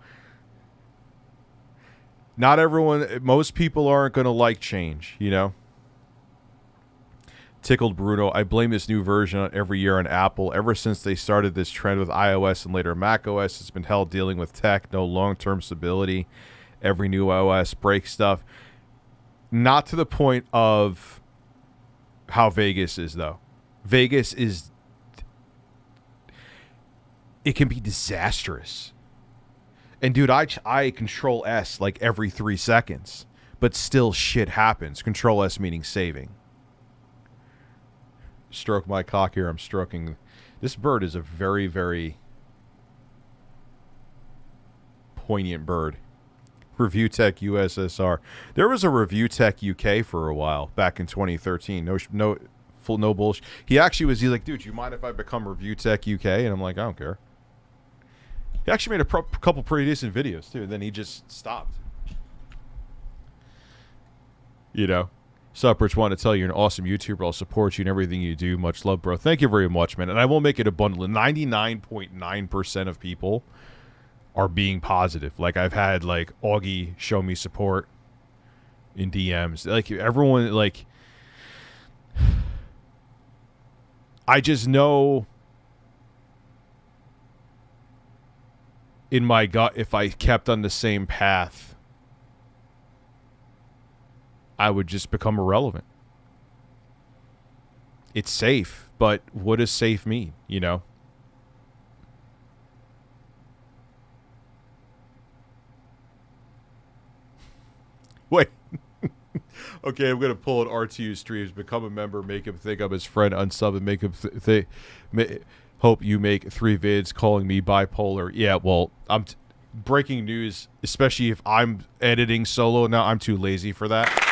Not everyone, most people aren't going to like change, you know? Tickled Bruno, I blame this new version every year on Apple. Ever since they started this trend with iOS and later macOS, it's been hell dealing with tech, no long-term stability. Every new OS breaks stuff. Not to the point of how Vegas is, though. Vegas is... It can be disastrous. And, dude, I Control S like every 3 seconds. But still shit happens. Control S meaning saving. Stroke my cock here. I'm stroking. This bird is a very, very poignant bird. ReviewTechUSA. There was a ReviewTech UK for a while back in 2013. No bullshit. He's like, dude, you mind if I become ReviewTech UK? And I'm like, I don't care. He actually made a couple pretty decent videos too. And then he just stopped. You know. Sup, Rich, want to tell you you're an awesome YouTuber. I'll support you in everything you do. Much love, bro. Thank you very much, man. And I will make it a bundle. 99.9% of people are being positive. Like, I've had, like, Augie show me support in DMs. Like, everyone, like... I just know in my gut, if I kept on the same path, I would just become irrelevant. It's safe, but what does safe mean, you know? Wait. Okay, I'm going to pull an RTU streams, become a member, make him think I'm his friend, unsub, and make him hope you make 3 vids calling me bipolar. Yeah, well, breaking news, especially if I'm editing solo now, I'm too lazy for that.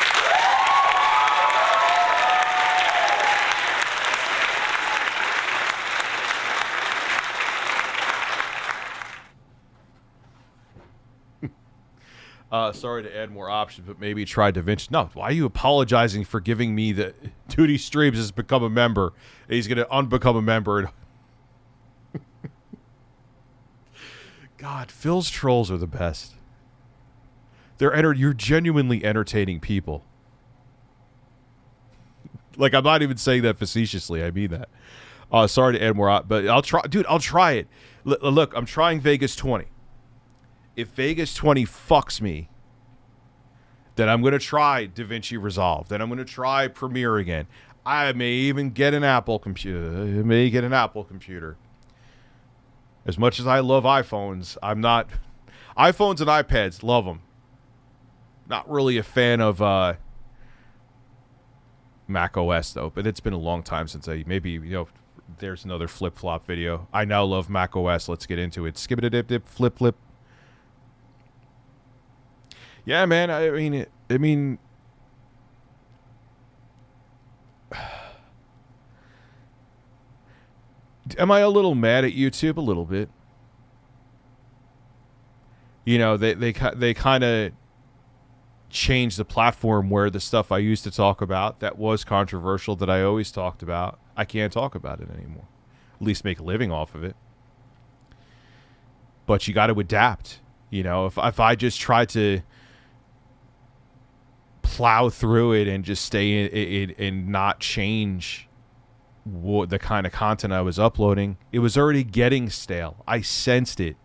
Sorry to add more options, but maybe try DaVinci. No, why are you apologizing for giving me the Duty Streams has become a member? He's going to unbecome a member. God, Phil's trolls are the best. You're genuinely entertaining people. Like, I'm not even saying that facetiously. I mean that. Sorry to add more, but I'll try. Dude, I'll try it. Look, I'm trying Vegas 20. If Vegas 20 fucks me, then I'm going to try DaVinci Resolve. Then I'm going to try Premiere again. I may even get an Apple computer. As much as I love iPhones, I'm not... iPhones and iPads, love them. Not really a fan of Mac OS, though. But it's been a long time since there's another flip-flop video. I now love Mac OS. Let's get into it. Skip-a-dip-dip, flip-flip. Yeah, man, I mean, am I a little mad at YouTube? A little bit. You know, they kind of changed the platform where the stuff I used to talk about that was controversial that I always talked about, I can't talk about it anymore. At least make a living off of it. But you got to adapt. You know, if I just try to plow through it and just stay in and not change the kind of content I was uploading, it was already getting stale. I sensed it.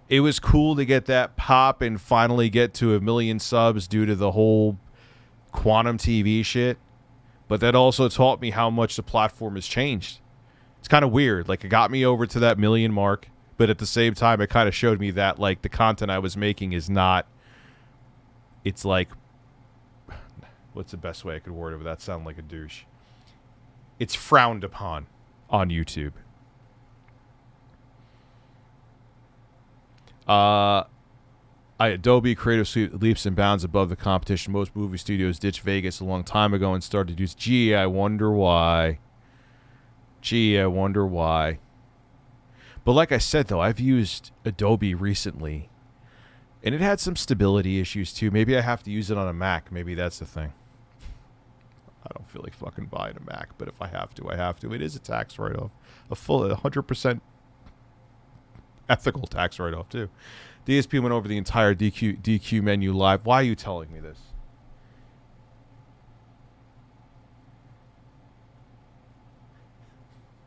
It was cool to get that pop and finally get to 1 million subs due to the whole quantum TV shit, but that also taught me how much the platform has changed. It's kind of weird. Like, it got me over to that 1 million mark, but at the same time it kind of showed me that, like, the content I was making is not... It's like, what's the best way I could word it without sounding like a douche? It's frowned upon on YouTube. Adobe Creative Suite leaps and bounds above the competition. Most movie studios ditched Vegas a long time ago and started to use. Gee, I wonder why. But like I said, though, I've used Adobe recently, and it had some stability issues, too. Maybe I have to use it on a Mac. Maybe that's the thing. I don't feel like fucking buying a Mac, but if I have to, I have to. It is a tax write-off. A full 100% ethical tax write-off, too. DSP went over the entire DQ menu live. Why are you telling me this?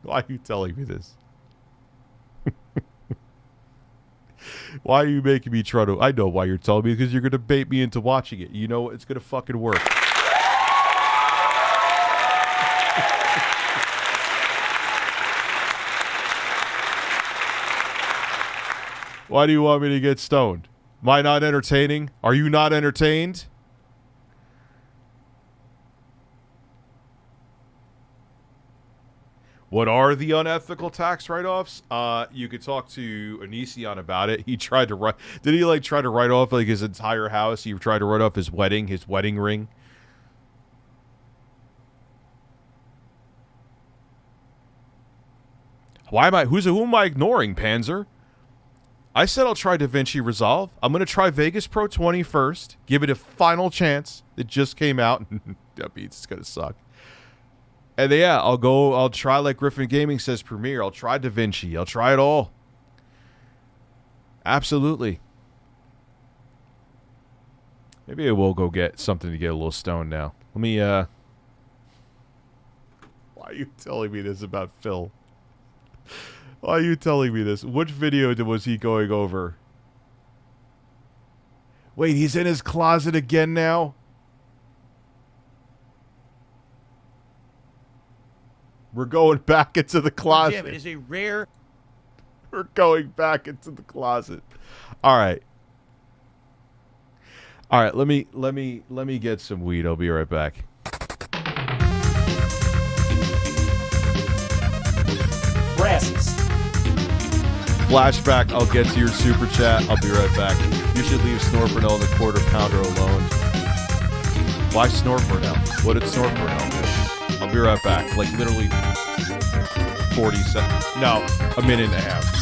Why are you telling me this? Why are you making me try to... I know why you're telling me, because you're going to bait me into watching it. You know it's going to fucking work. Why do you want me to get stoned? Am I not entertaining? Are you not entertained? What are the unethical tax write-offs? You could talk to Onision about it. He tried to write... Did he, like, try to write off, like, his entire house? He tried to write off his wedding ring. Who am I ignoring, Panzer? I said I'll try DaVinci Resolve. I'm going to try Vegas Pro 20 first. Give it a final chance. It just came out. That means it's going to suck. And then, yeah, I'll try, like Griffin Gaming says, Premiere. I'll try DaVinci. I'll try it all. Absolutely. Maybe I will go get something to get a little stoned now. Let me, Why are you telling me this about Phil? Why are you telling me this? Which video was he going over? Wait, he's in his closet again now? We're going back into the closet. Damn, it is a rare... We're going back into the closet. All right. All right, let me get some weed. I'll be right back. Brasses. Flashback, I'll get to your super chat. I'll be right back. You should leave Snorpernell and the quarter pounder alone. Why Snorpernell? What did Snorpernell do? I'll be right back. Like literally 40 seconds. No, a minute and a half.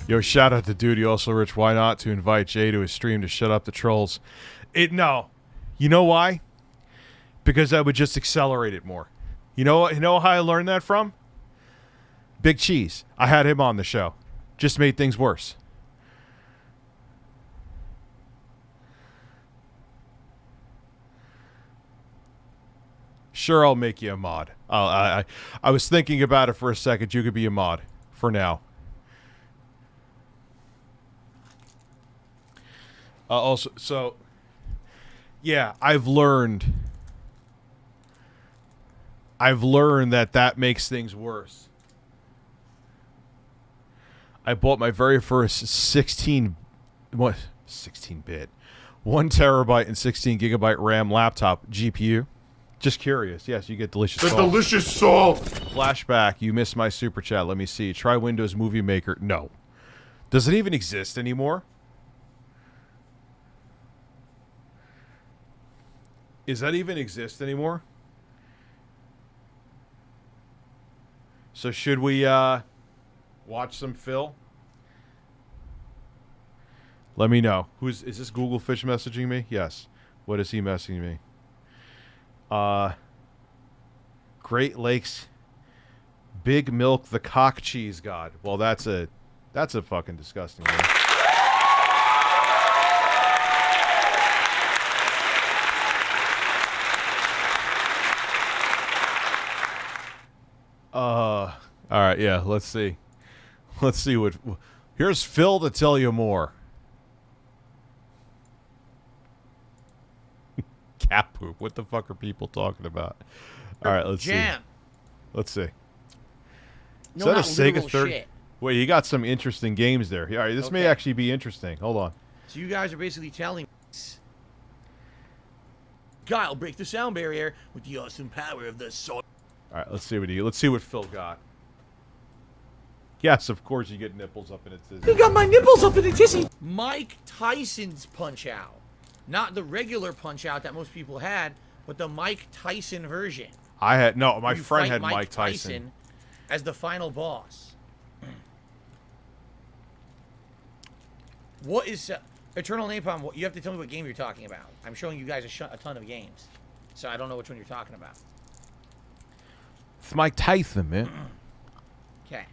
Yo, shout out to Duty, also Rich. Why not to invite Jay to his stream to shut up the trolls? No. You know why? Because I would just accelerate it more. You know how I learned that from? Big Cheese. I had him on the show. Just made things worse. Sure, I'll make you a mod. I was thinking about it for a second. You could be a mod for now. Also, so yeah, I've learned that makes things worse. I bought my very first 16-bit, 1 terabyte and 16 gigabyte RAM laptop GPU. Just curious. Yes, you get delicious salt. delicious salt. Flashback, you missed my super chat. Let me see. Try Windows Movie Maker. No. Does it even exist anymore? Is that even exist anymore? So should we watch some Phil? Let me know. Is this Google Fish messaging me? Yes. What is he messaging me? Great Lakes Big Milk the Cock Cheese God. Well, that's a fucking disgusting name. All right, yeah, let's see. Let's see what... Here's Phil to tell you more. Cat poop. What the fuck are people talking about? All right, let's see. Let's see. Is that a Sega 30? Shit. Wait, you got some interesting games there. All right, this may actually be interesting. Hold on. So you guys are basically telling me, Guy will break the sound barrier with the awesome power of the sword. All right, let's see what Phil got. Yes, of course you get nipples up in its tizzy. He got my nipples up in a tizzy. Mike Tyson's Punch-Out. Not the regular Punch-Out that most people had, but the Mike Tyson version. My friend had Mike Tyson as the final boss. What is Eternal Napalm? You have to tell me what game you're talking about. I'm showing you guys a ton of games, so I don't know which one you're talking about. It's Mike Tyson, man. Okay.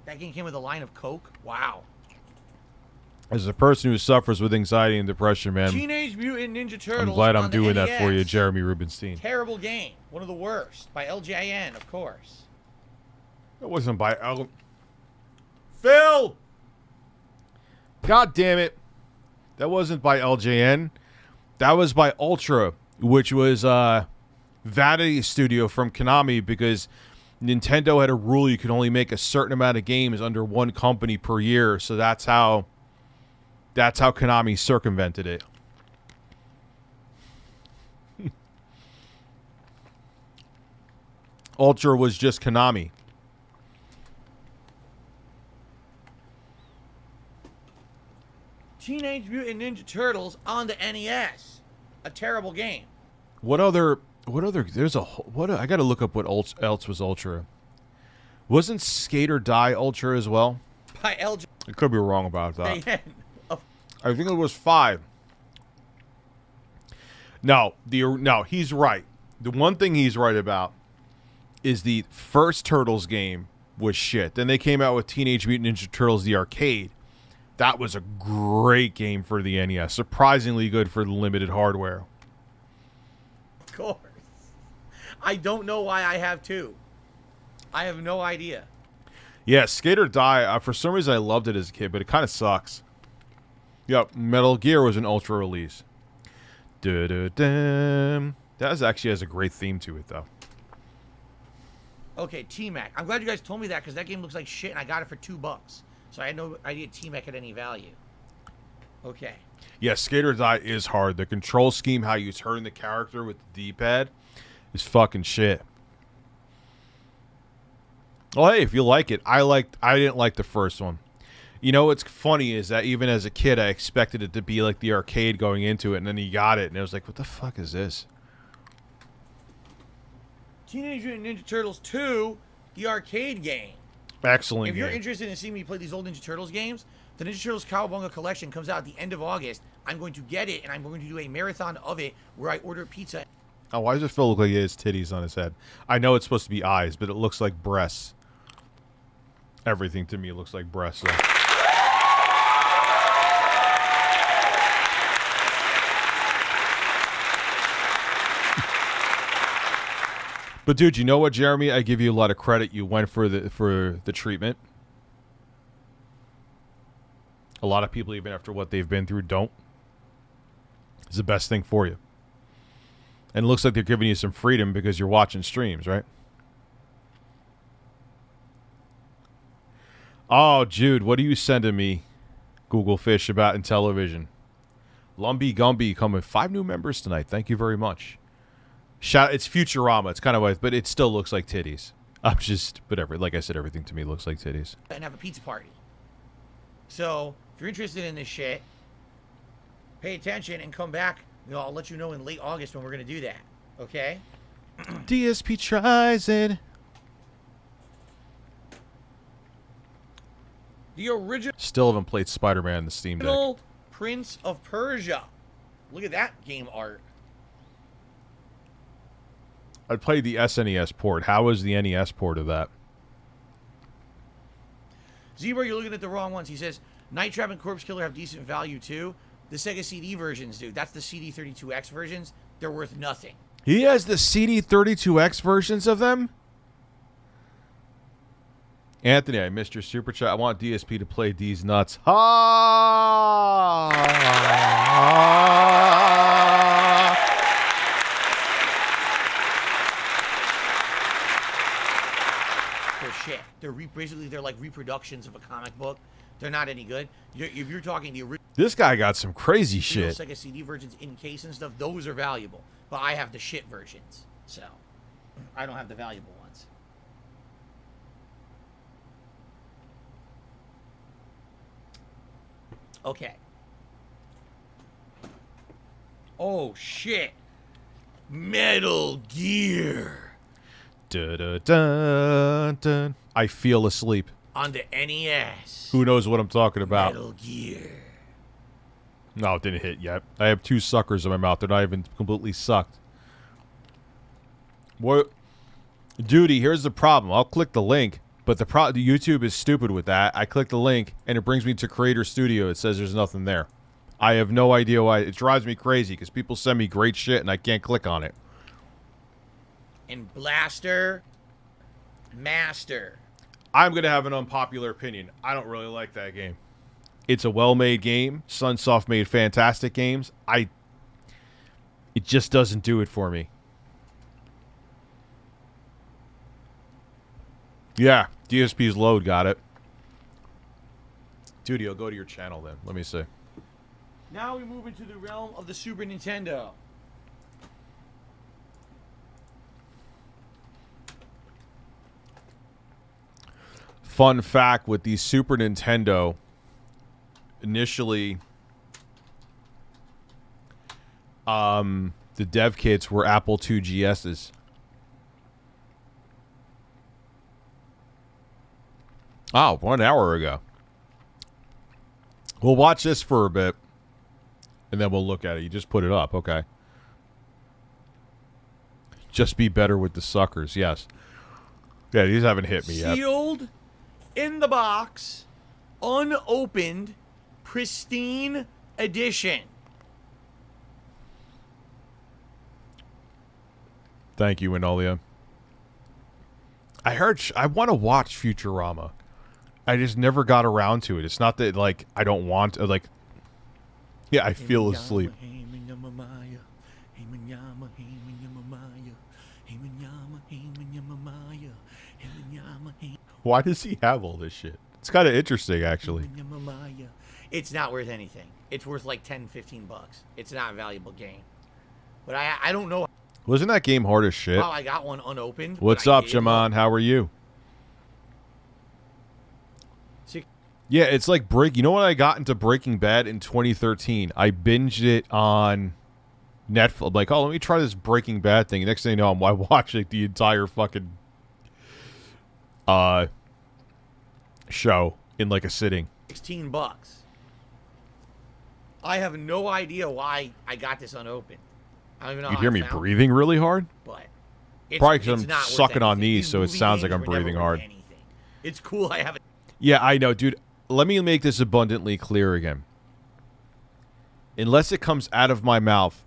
That game came with a line of Coke? Wow. As a person who suffers with anxiety and depression, man, Teenage Mutant Ninja Turtles. I'm glad I'm doing NES. that for you, Jeremy Rubinstein. Terrible game. One of the worst. By LJN, of course. That wasn't by Phil! God damn it. That wasn't by LJN. That was by Ultra, which was Vanity Studio from Konami, because Nintendo had a rule you could only make a certain amount of games under one company per year, so that's how Konami circumvented it. Ultra was just Konami. Teenage Mutant Ninja Turtles on the NES. A terrible game. What other I gotta look up what else was Ultra. Wasn't Skate or Die Ultra as well? By LJ. I could be wrong about that. Oh, I think it was 5. No, he's right. The one thing he's right about is the first Turtles game was shit. Then they came out with Teenage Mutant Ninja Turtles the arcade. That was a great game for the NES. Surprisingly good for the limited hardware. of course. I don't know why I have 2. I have no idea. Yeah, Skate or Die. For some reason, I loved it as a kid, but it kind of sucks. Yep, Metal Gear was an Ultra release. That actually has a great theme to it, though. Okay, T-Mac. I'm glad you guys told me that, because that game looks like shit, and I got it for $2. So I had no idea T-Mac had any value. Okay. Yeah, Skate or Die is hard. The control scheme, how you turn the character with the D-pad, is fucking shit. Well, hey, if you like it, I didn't like the first one. You know what's funny is that even as a kid, I expected it to be like the arcade going into it, and then you got it, and it was like, what the fuck is this? Teenage Mutant Ninja Turtles 2, the arcade game. Excellent If you're game. interested in seeing me play these old Ninja Turtles games, the Ninja Turtles Cowabunga collection comes out at the end of August. I'm going to get it, and I'm going to do a marathon of it where I order pizza. Oh, why does it feel like he has titties on his head? I know it's supposed to be eyes, but it looks like breasts. Everything to me looks like breasts. So. But dude, you know what, Jeremy? I give you a lot of credit. You went for the treatment. A lot of people, even after what they've been through, don't. It's the best thing for you. And it looks like they're giving you some freedom because you're watching streams, right? Oh, Jude, what are you sending me, Google Fish, about in television? Lumbee Gumby coming with 5 new members tonight. Thank you very much. It's Futurama. It's kind of like, but it still looks like titties. I'm just, whatever. Like I said, everything to me looks like titties. And have a pizza party. So, if you're interested in this shit, pay attention and come back. You know, I'll let you know in late August when we're going to do that. Okay? DSP tries it. The original Still haven't played Spider-Man on the Steam Deck. Prince of Persia. Look at that game art. I played the SNES port. How was the NES port of that? Zebra, you're looking at the wrong ones. He says, Night Trap and Corpse Killer have decent value too. The Sega CD versions, dude. That's the CD32X versions. They're worth nothing. He has the CD32X versions of them? Anthony, I missed your super chat. I want DSP to play D's nuts. They're shit. They're basically they're like reproductions of a comic book. They're not any good. If you're talking the original This guy got some crazy shit. Sega CD versions in case and stuff, those are valuable. But I have the shit versions, so I don't have the valuable ones. Okay. Oh shit! Metal Gear Dun-dun-dun-dun. I feel asleep. on the NES. Who knows what I'm talking about? Metal Gear. No, it didn't hit yet. I have 2 suckers in my mouth. They're not even completely sucked. What? Duty, here's the problem. I'll click the link, but the YouTube is stupid with that. I click the link, and it brings me to Creator Studio. It says there's nothing there. I have no idea why. It drives me crazy because people send me great shit, and I can't click on it. And Blaster Master. I'm going to have an unpopular opinion. I don't really like that game. It's a well-made game. Sunsoft made fantastic games. It just doesn't do it for me. Yeah, DSP's load got it. Dude, you'll go to your channel then. Let me see. Now we move into the realm of the Super Nintendo. Fun fact with the Super Nintendo, initially, the dev kits were Apple II GSs. Oh, 1 hour ago. We'll watch this for a bit, and then we'll look at it. You just put it up, okay. Just be better with the suckers, yes. Yeah, these haven't hit me yet. Sealed, in the box, unopened, pristine edition. Thank you, Enolia. I heard I want to watch Futurama. I just never got around to it. It's not that, like, I don't want to, like... Yeah, I feel asleep. Why does he have all this shit? It's kind of interesting, actually. It's not worth anything. It's worth like 10, 15 bucks. It's not a valuable game. But I don't know Wasn't that game hard as shit? how I got one unopened. but What's I up, did. Jaman? How are you? Yeah, it's like You know when I got into Breaking Bad in 2013? I binged it on Netflix. I'm like, oh, let me try this Breaking Bad thing. Next thing you know, I watch like the entire fucking show in like a sitting. $16. I have no idea why I got this unopened. I don't even know. You'd how hear I me found breathing really hard? it, but it's, Probably because it's I'm not worth sucking on anything. these, so it movie sounds like games I'm were never breathing worth hard. anything. It's cool. I have it. Yeah, I know, dude. Let me make this abundantly clear again. Unless it comes out of my mouth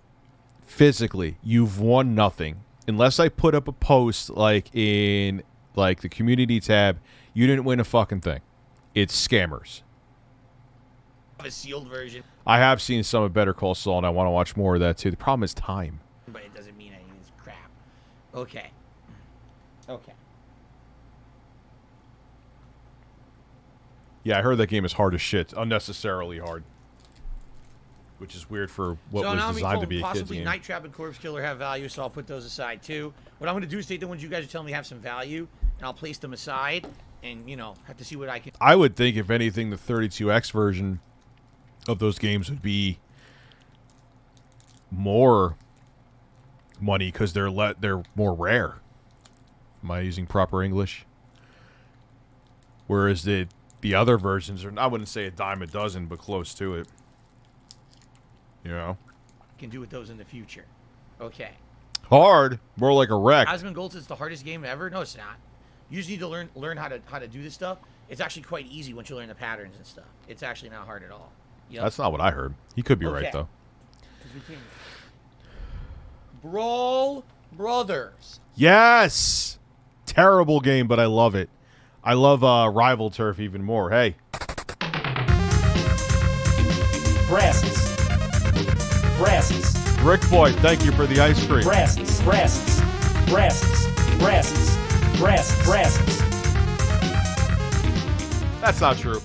physically, you've won nothing. Unless I put up a post like in like the community tab, you didn't win a fucking thing. It's scammers. A sealed version, I have seen some of Better Call Saul, and I want to watch more of that too. The problem is time. but it doesn't mean any of this crap. Okay. Okay. Yeah, I heard that game is hard as shit. Unnecessarily hard. Which is weird for what So now was I'm designed to told be a kid's possibly game. Night Trap and Corpse Killer have value, so I'll put those aside too. What I'm going to do is take the ones you guys are telling me have some value, and I'll place them aside, and you know, have to see what I can. I would think, if anything, the 32X version of those games would be more money because they're more rare. Am I using proper English? Whereas the other versions are, I wouldn't say a dime a dozen, but close to it. You know, Can do with those in the future. Okay. hard, more like a wreck. Asmongold is the hardest game ever. No, it's not. You just need to learn how to do this stuff. It's actually quite easy once you learn the patterns and stuff. It's actually not hard at all. Yep. That's not what I heard. He could be right Okay. though. Brawl Brothers. Yes, terrible game, but I love it. I love Rival Turf even more. Hey, Brasses. Brasses. Rick Boy, thank you for the ice cream. Brasses. Brasses. Brasses. Brasses. Brasses. Brasses. That's not true.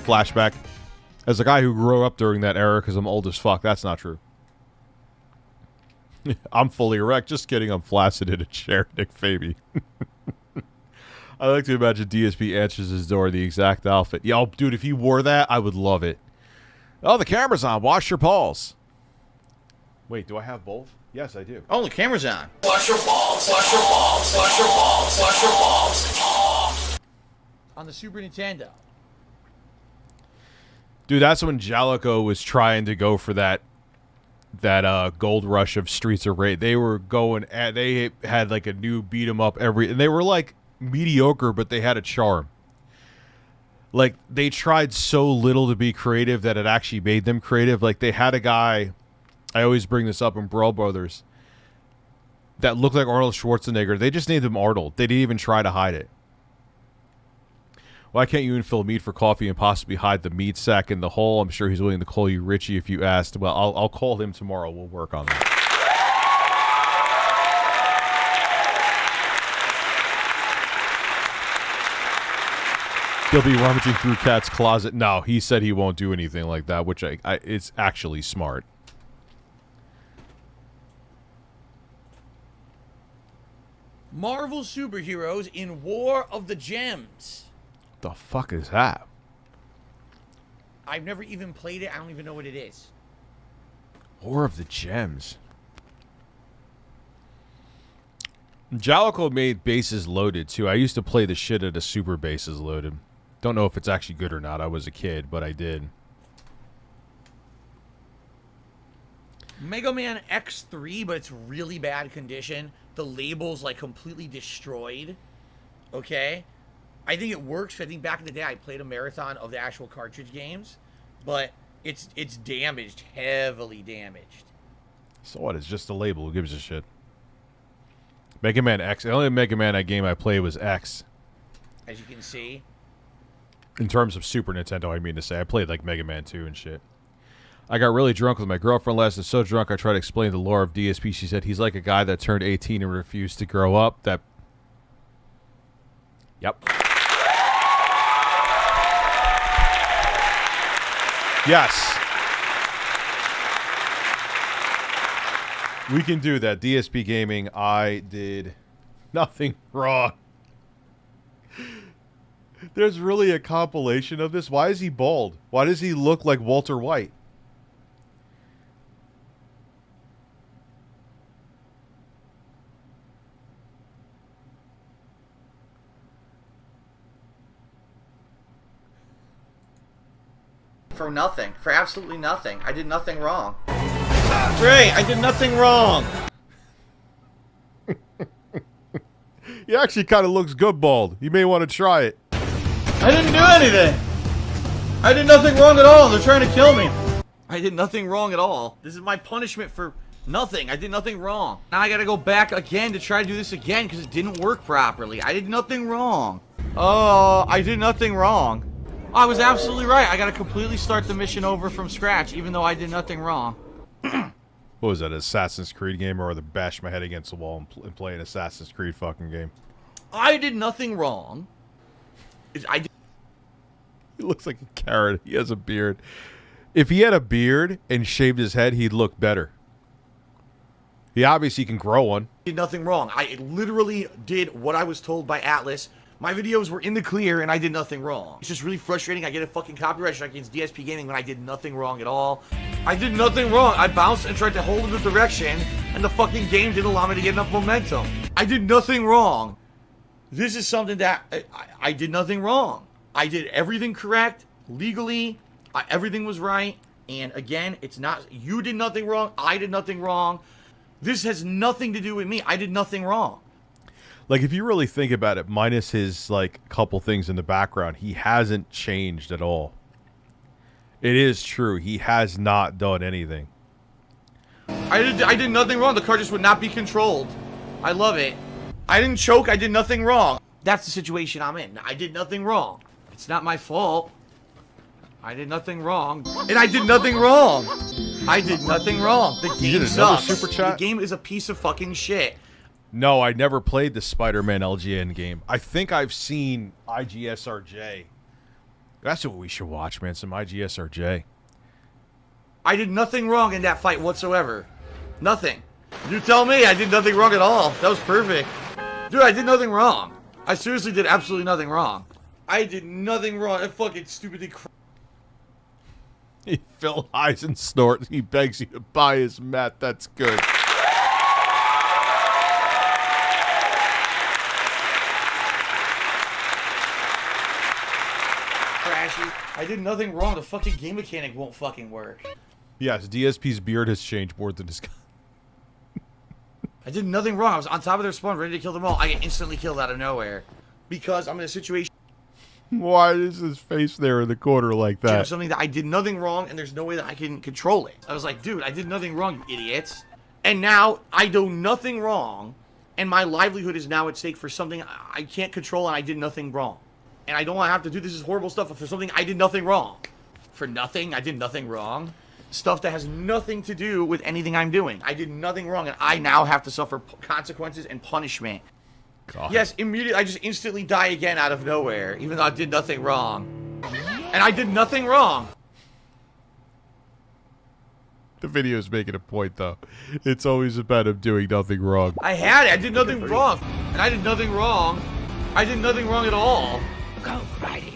Flashback. As a guy who grew up during that era, because I'm old as fuck, that's not true. I'm fully erect. Just kidding. I'm flaccid in a chair, Nick Faby. I like to imagine DSP answers his door, the exact outfit. Yo, dude, if you wore that, I would love it. Oh, the camera's on. Wash your balls. Wait, do I have both? Yes, I do. Oh, the camera's on. Wash your balls. Wash your balls. Wash your balls. Wash your balls. On the Super Nintendo. Dude, that's when Jalico was trying to go for that gold rush of Streets of Rage. They were going at, they had like a new beat 'em up and they were like mediocre, but they had a charm. Like they tried so little to be creative that it actually made them creative. Like they had a guy, I always bring this up in Brawl Brothers, that looked like Arnold Schwarzenegger. They just named him Arnold. They didn't even try to hide it. Why can't you infill meat for coffee and possibly hide the meat sack in the hole? I'm sure he's willing to call you Richie if you asked. Well, I'll call him tomorrow. We'll work on that. He'll be rummaging through Cat's closet. No, he said he won't do anything like that, which it's actually smart. Marvel superheroes in War of the Gems. The fuck is that? I've never even played it. I don't even know what it is. War of the Gems. Jalico made Bases Loaded, too. I used to play the shit out of Super Bases Loaded. Don't know if it's actually good or not. I was a kid, but I did. Mega Man X3, but it's really bad condition. The label's like completely destroyed. Okay? I think it works. I think back in the day I played a marathon of the actual cartridge games, but it's damaged, heavily damaged. So what? It's just a label. Who gives a shit? Mega Man X. The only Mega Man game I played was X. As you can see. In terms of Super Nintendo, I mean to say. I played like Mega Man 2 and shit. I got really drunk with my girlfriend last night. So drunk I tried to explain the lore of DSP. She said he's like a guy that turned 18 and refused to grow up. That. Yep. Yes. We can do that. DSP Gaming, I did nothing wrong. There's really a compilation of this. Why is he bald? Why does he look like Walter White? for nothing. For absolutely nothing. I did nothing wrong. Great, I did nothing wrong. He actually kind of looks good bald. You may want to try it. I didn't do anything. I did nothing wrong at all. They're trying to kill me. I did nothing wrong at all. This is my punishment for nothing. I did nothing wrong. Now I gotta go back again to try to do this again because it didn't work properly. I did nothing wrong. Oh, I did nothing wrong. I was absolutely right. I gotta completely start the mission over from scratch even though I did nothing wrong. What was that, an Assassin's Creed game, or rather bash my head against the wall and play an Assassin's Creed fucking game? I did nothing wrong. I did. He looks like a carrot. He has a beard. If he had a beard and shaved his head, he'd look better. He obviously can grow one. Did nothing wrong. I literally did what I was told by Atlas. My videos were in the clear and I did nothing wrong. It's just really frustrating. I get a fucking copyright strike against DSP Gaming when I did nothing wrong at all. I did nothing wrong. I bounced and tried to hold in the direction and the fucking game didn't allow me to get enough momentum. I did nothing wrong. This is something that I did nothing wrong. I did everything correct, legally. Everything was right. And again, it's not, you did nothing wrong. I did nothing wrong. This has nothing to do with me. I did nothing wrong. Like, if you really think about it, minus his, like, couple things in the background, he hasn't changed at all. It is true. He has not done anything. I did nothing wrong. The car just would not be controlled. I love it. I didn't choke. I did nothing wrong. That's the situation I'm in. I did nothing wrong. It's not my fault. I did nothing wrong. And I did nothing wrong. I did nothing wrong. The game sucks. Super chat? The game is a piece of fucking shit. No, I never played the Spider-Man LGN game. I think I've seen IGSRJ. That's what we should watch, man. Some IGSRJ. I did nothing wrong in that fight whatsoever. Nothing. You tell me. I did nothing wrong at all. That was perfect. Dude, I did nothing wrong. I seriously did absolutely nothing wrong. I did nothing wrong. That fucking stupid thing. Phil Eisen snorts. He begs you to buy his mat. That's good. I did nothing wrong. The fucking game mechanic won't fucking work. Yes, DSP's beard has changed more than his... I did nothing wrong. I was on top of their spawn, ready to kill them all. I get instantly killed out of nowhere. Because I'm in a situation... Why is his face there in the corner like that? Something that I did nothing wrong, and there's no way that I can control it. I was like, dude, I did nothing wrong, you idiots. And now, I do nothing wrong, and my livelihood is now at stake for something I can't control, and I did nothing wrong. And I don't want to have to do this horrible stuff for something I did nothing wrong. For nothing, I did nothing wrong. Stuff that has nothing to do with anything I'm doing. I did nothing wrong, and I now have to suffer consequences and punishment. God. Yes, immediately, I just instantly die again out of nowhere, even though I did nothing wrong. And I did nothing wrong. The video is making a point, though. It's always about him doing nothing wrong. I had it. I did nothing wrong. And I did nothing wrong. I did nothing wrong at all.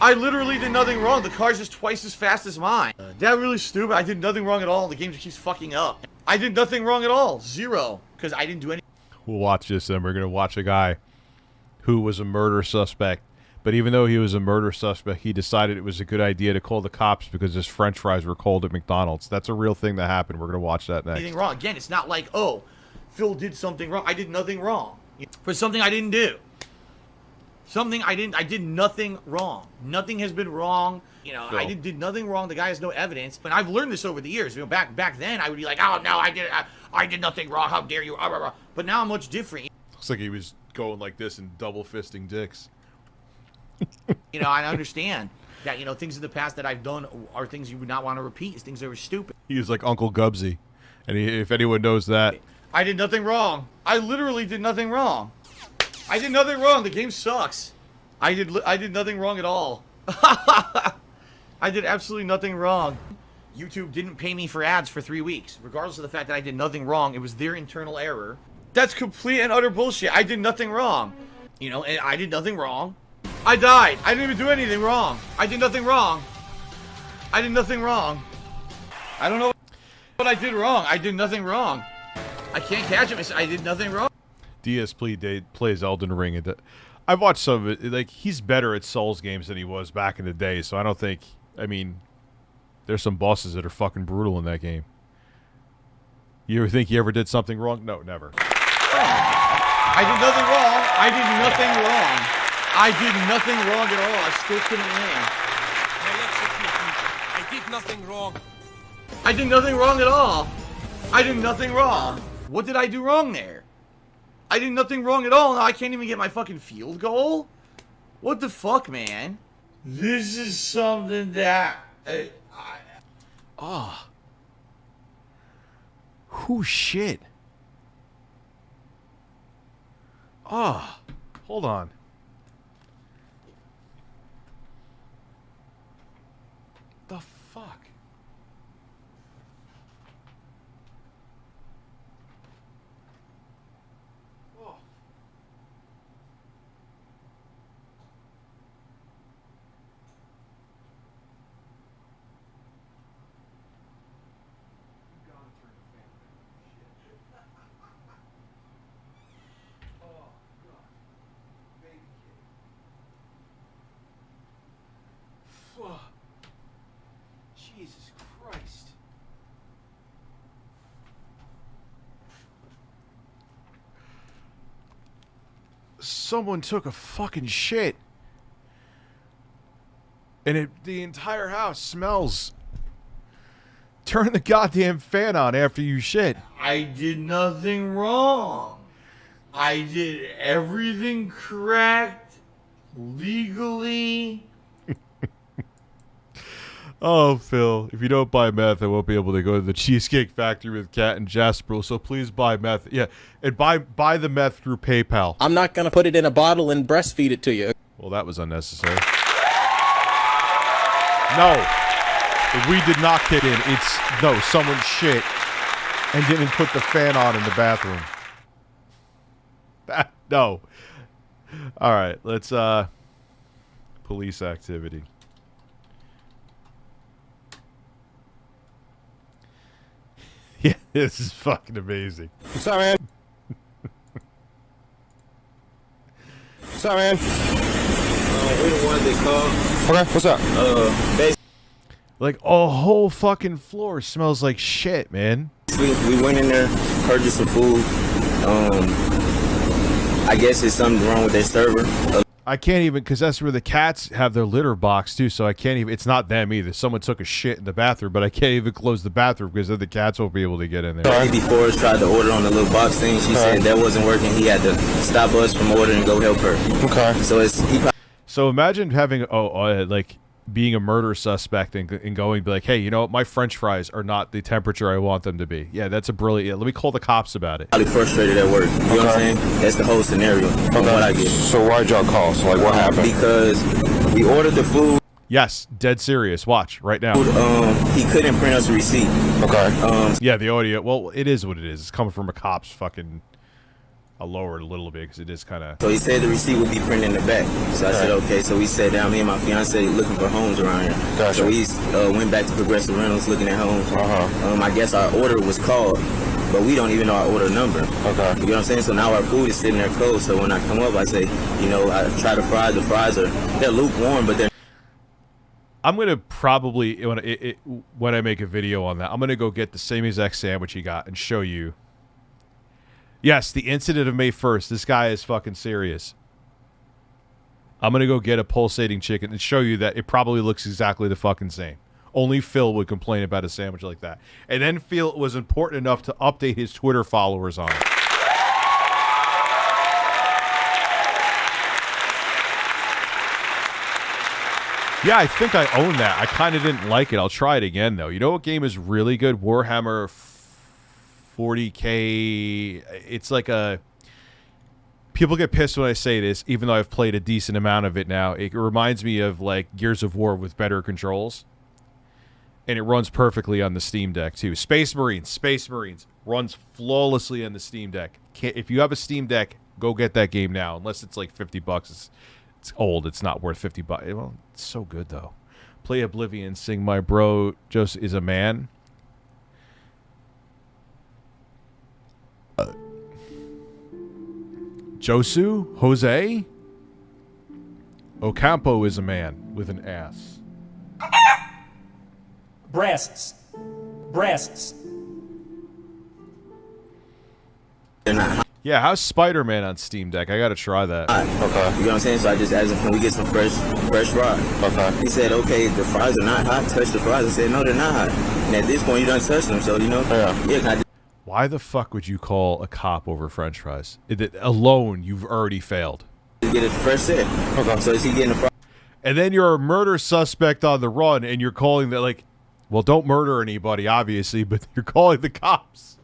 I literally did nothing wrong. The car's just twice as fast as mine. That really stupid. I did nothing wrong at all. The game just keeps fucking up. I did nothing wrong at all. Zero. Because I didn't do anything. We'll watch this, and we're going to watch a guy who was a murder suspect. But even though he was a murder suspect, he decided it was a good idea to call the cops because his french fries were cold at McDonald's. That's a real thing that happened. We're going to watch that next. Anything wrong. Again, it's not like, oh, Phil did something wrong. I did nothing wrong. For something I didn't do. Something I did nothing wrong. Nothing has been wrong. You know, Phil. I did nothing wrong. The guy has no evidence. And I've learned this over the years. You know, back then I would be like, oh no, I did nothing wrong. How dare you? But now I'm much different. Looks like he was going like this and double fisting dicks. You know, I understand that, you know, things in the past that I've done are things you would not want to repeat. It's things that were stupid. He was like Uncle Gubsy. And if anyone knows that. I did nothing wrong. I literally did nothing wrong. I did nothing wrong. The game sucks. I did nothing wrong at all. I did absolutely nothing wrong. YouTube didn't pay me for ads for 3 weeks. Regardless of the fact that I did nothing wrong, it was their internal error. That's complete and utter bullshit. I did nothing wrong. You know, and I did nothing wrong. I died. I didn't even do anything wrong. I did nothing wrong. I did nothing wrong. I don't know what I did wrong. I did nothing wrong. I can't catch him. I did nothing wrong. DSP plays Elden Ring. I've watched some of it. Like, he's better at Souls games than he was back in the day, so I don't think... I mean, There's some bosses that are fucking brutal in that game. You ever think you ever did something wrong? No, never. I did nothing wrong. I did nothing wrong. I did nothing wrong at all. I still couldn't win. I did nothing wrong. I did nothing wrong at all. I did nothing wrong. What did I do wrong there? I did nothing wrong at all. Now I can't even get my fucking field goal? What the fuck, man? This is something that... Who shit? Ah, hold on. The fuck? Oh. Jesus Christ. Someone took a fucking shit. And the entire house smells. Turn the goddamn fan on after you shit. I did nothing wrong. I did everything correct, legally. Oh, Phil, if you don't buy meth, I won't be able to go to the Cheesecake Factory with Kat and Jasper, so please buy meth. Yeah, and buy the meth through PayPal. I'm not going to put it in a bottle and breastfeed it to you. Well, that was unnecessary. No, we did not kick in. No, someone shit and didn't put the fan on in the bathroom. No. All right, let's, police activity. Yeah, this is fucking amazing. Sorry, man. Sorry, man. We the ones they call. Okay, what's up? Like, a whole fucking floor smells like shit, man. We went in there, purchased some food. I guess there's something wrong with their server. I can't even, because that's where the cats have their litter box, too, so I can't even, it's not them either. Someone took a shit in the bathroom, but I can't even close the bathroom because then the cats won't be able to get in there. Lady Forrest tried to order on the little box thing. She said that wasn't working. He had to stop us from ordering and go help her. Okay. So So imagine having, like, being a murder suspect and going be like, hey, you know what, my french fries are not the temperature I want them to be. Yeah, that's a brilliant, let me call the cops about it. probably frustrated at work. You know what I'm saying? That's the whole scenario from what I get. So why'd y'all call? So, like, what happened? Because we ordered the food. Yes, dead serious. Watch, right now. He couldn't print us a receipt. Okay. Yeah, the audio, well, it is what it is. It's coming from a cop's fucking... I'll lower it a little bit because it is kind of... So he said the receipt would be printed in the back. So I said, okay. So we sat down, me and my fiance looking for homes around here. Gotcha. So we went back to Progressive Rentals looking at homes. I guess our order was called, but we don't even know our order number. Okay. You know what I'm saying? So now our food is sitting there cold. So when I come up, I say, you know, I try the fries. The fries they're lukewarm, but they're... I'm going to probably, when I make a video on that, I'm going to go get the same exact sandwich he got and show you. Yes, the incident of May 1st. This guy is fucking serious. I'm going to go get a pulsating chicken and show you that it probably looks exactly the fucking same. Only Phil would complain about a sandwich like that. And then feel it was important enough to update his Twitter followers on it. Yeah, I think I own that. I kind of didn't like it. I'll try it again, though. You know what game is really good? Warhammer 40K. It's like a... People get pissed when I say this, even though I've played a decent amount of it now. It reminds me of, like, Gears of War with better controls. And it runs perfectly on the Steam Deck, too. Space Marines. Runs flawlessly on the Steam Deck. If you have a Steam Deck, go get that game now. Unless it's, like, $50. It's old. It's not worth $50. Well, it's so good, though. Play Oblivion. Sing My Bro Just Is a Man. Josu? Jose? Ocampo is a man with an ass. breasts, breasts. They're not hot. Yeah, how's Spider-Man on Steam Deck? I gotta try that. Okay. You know what I'm saying? So I just asked him, can we get some fresh fries? Okay. He said, okay, the fries are not hot. Touch the fries. I said, no, they're not hot. And at this point, you done touched them, so, you know. Yeah, can I Why the fuck would you call a cop over French fries? Alone, you've already failed. just get a fresh set? Okay. So is he getting the fries? And then you're a murder suspect on the run, and you're calling that, like, well, don't murder anybody, obviously, but you're calling the cops.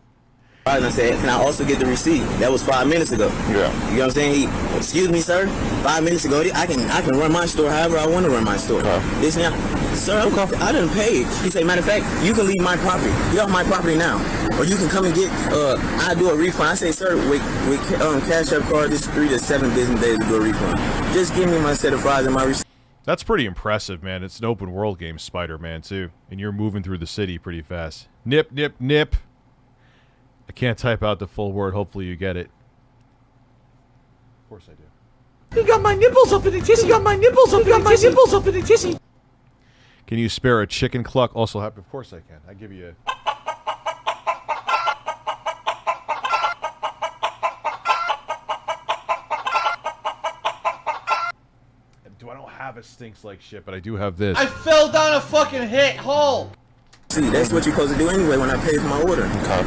And I said, can I also get the receipt? That was 5 minutes ago. Yeah. You know what I'm saying? Excuse me, sir. 5 minutes ago, I can run my store however I want to run my store. This now, sir, I didn't pay. He said, matter of fact, you can leave my property. Get off my property now, or you can come and get. I do a refund. I say, sir, with Cash App card, this is 3 to 7 business days to do a refund. Just give me my set of fries and my receipt. That's pretty impressive, man. It's an open world game, Spider-Man, too. And you're moving through the city pretty fast. Nip, nip, nip. I can't type out the full word. Hopefully you get it. Of course I do. You got my nipples up in the tissy. You got my nipples up in the tissy. Nipples up in the tissy. Can you spare a chicken cluck? Also happy. Of course I can. I give you a... I don't have a stinks like shit, but I do have this. I fell down a fucking hole. See, that's what you're supposed to do anyway when I pay for my order. Okay.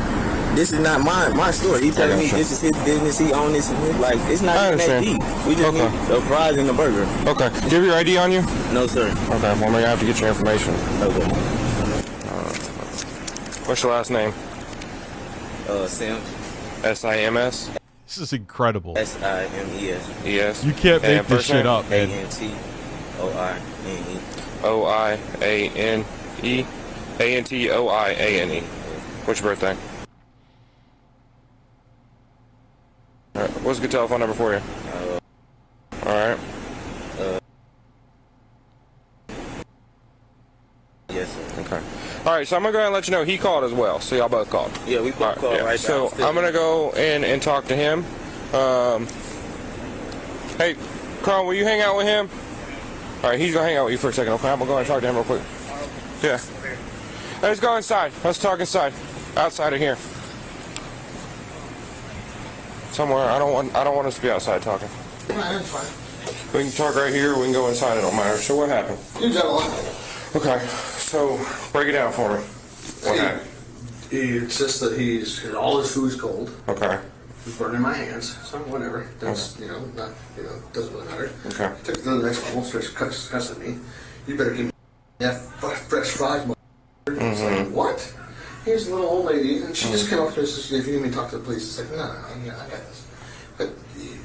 This is not my store. He telling me this is his business. He owns this. Like, it's not even that deep. We just need the fries and the burger. Okay. Do you have your ID on you? No, sir. Okay. Well, I'm gonna have to get your information. Okay. What's your last name? Sims. S-I-M-S? This is incredible. S-I-M-E-S. E-S? You can't make And this first shit name? up, man. A-N-T-O-I-N-E. O-I-A-N-E. A-N-T-O-I-A-N-E. What's your birthday? Alright, what's a good telephone number for you? Alright. Yes, sir. Okay. Alright, so I'm gonna go ahead and let you know he called as well. So y'all both called. Yeah, we both called right So now. I'm gonna go in and talk to him. Hey, Carl, will you hang out with him? Alright, he's gonna hang out with you for a second, okay? I'm gonna go and talk to him real quick. Yeah. Let's go inside. Let's talk inside. Outside of here. Somewhere. I don't want us to be outside talking. That's fine. We can talk right here, we can go inside, it don't matter. So what happened? You tell him. Okay. So break it down for me. What happened? He insists that all his food's cold. Okay. He's burning my hands, so whatever. That's, doesn't really matter. Okay. He took it to the next level, starts cussing me. You better give me that fresh fries, It's like, what? Here's a little old lady, and she just came up to me and says, if you need me to talk to the police, it's like, no, I got this. But he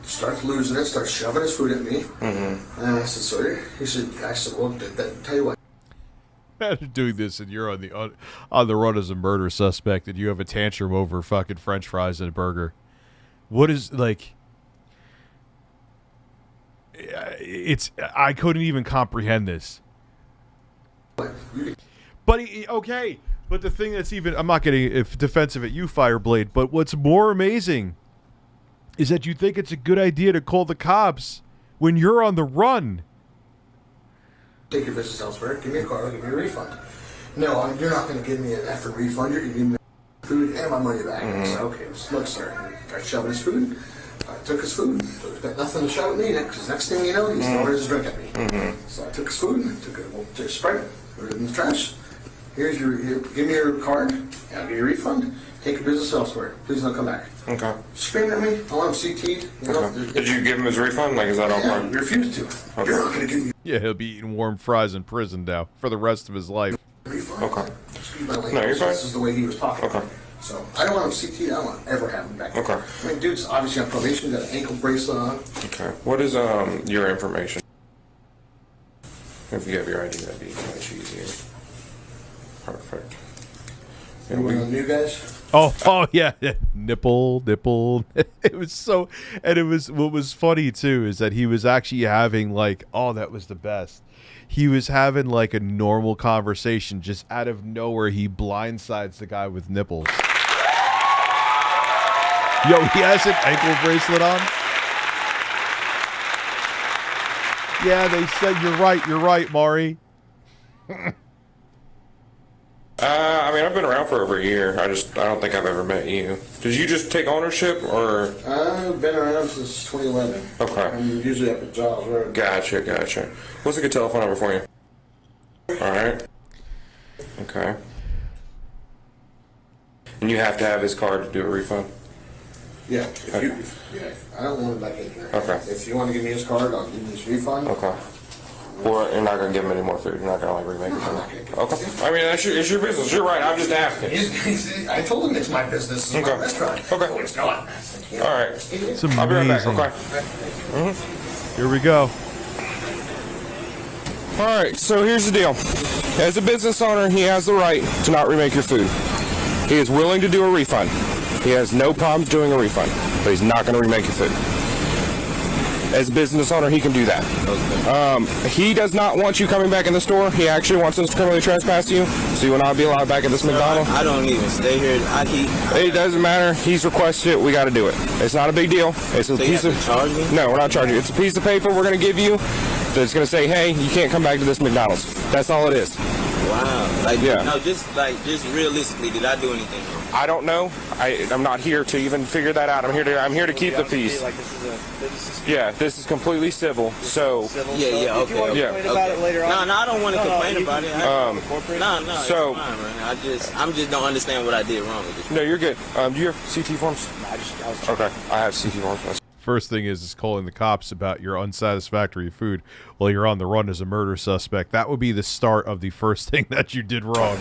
starts losing it, starts shoving his food at me. And I said, sorry. I said, well, tell you what. Imagine doing this and you're on the run as a murder suspect and you have a tantrum over fucking French fries and a burger. What is, like... I couldn't even comprehend this. But okay, but the thing that's even, I'm not getting defensive at you, Fireblade, but what's more amazing is that you think it's a good idea to call the cops when you're on the run. Take your business elsewhere, give me a car, give me a refund. No, you're not going to give me an effing refund, you're going to give me food and my money back. I said, okay, look, sir. I shoved his food. I took his food. So he's got nothing to shove at me because next thing you know, he's throwing his drink at me. So I took his food, took it, took a Sprite, put it in the trash. Give me your card, I'll give you a refund. Take your business elsewhere. Please don't come back. Okay. Screaming at me, I want him CT'd. Okay. Did you give him his refund? Like, is that on Yeah, part? you refused to. Okay. You're not going to give me Yeah, he'll be eating warm fries in prison now for the rest of his life. a refund. Okay. Excuse my language. No, you're fine. This is the way he was talking. Okay. So I don't want him CT'd. I don't want to ever have him back. Okay. I mean, dude's obviously on probation. Got an ankle bracelet on. Okay. What is your information? If you have your ID, that'd be much easier. Perfect. You one of the new guys? Oh yeah, nipple. It was so, and it was, what was funny too is that he was actually having like, oh, that was the best. He was having like a normal conversation, just out of nowhere he blindsides the guy with nipples. Yo, he has an ankle bracelet on. Yeah, they said you're right, Maury. I mean, I've been around for over a year. I don't think I've ever met you. Did you just take ownership, or? I've been around since 2011. Okay. I'm usually up at Giles Road. Gotcha. What's a good telephone number for you? All right. Okay. And you have to have his card to do a refund? Yeah. I don't want it back in here. Okay. If you want to give me his card, I'll give you his refund. Okay. Or you're not going to give him any more food? You're not going to remake it? Okay. I mean, it's your business. You're right. I'm just asking. I told him it's my business. It's my restaurant. Okay. No, it's not. All right. It's I'll be right back. amazing. Okay. Here we go. All right. So here's the deal. As a business owner, he has the right to not remake your food. He is willing to do a refund. He has no problems doing a refund, but he's not going to remake your food. As a business owner, he can do that. Okay. He does not want you coming back in the store. He actually wants us to criminally trespass you, so you will not be allowed back at this McDonald's. I don't even stay here. It doesn't matter. He's requested it. We got to do it. It's not a big deal. It's a piece of. Charge me? No, we're not charging you. It's a piece of paper we're going to give you that's going to say, hey, you can't come back to this McDonald's. That's all it is. Wow. Like, yeah. No, just realistically, did I do anything wrong? I don't know. I'm not here to even figure that out. I'm here to keep the peace. Yeah, this is completely civil. So Yeah, okay. Yeah. About it later on. No, I don't want to complain about it. No, so it's fine, man. I'm just don't understand what I did wrong with this. No, you're good. Do you have CT forms? Okay, I have CT forms. First thing is calling the cops about your unsatisfactory food while you're on the run as a murder suspect. That would be the start of the first thing that you did wrong.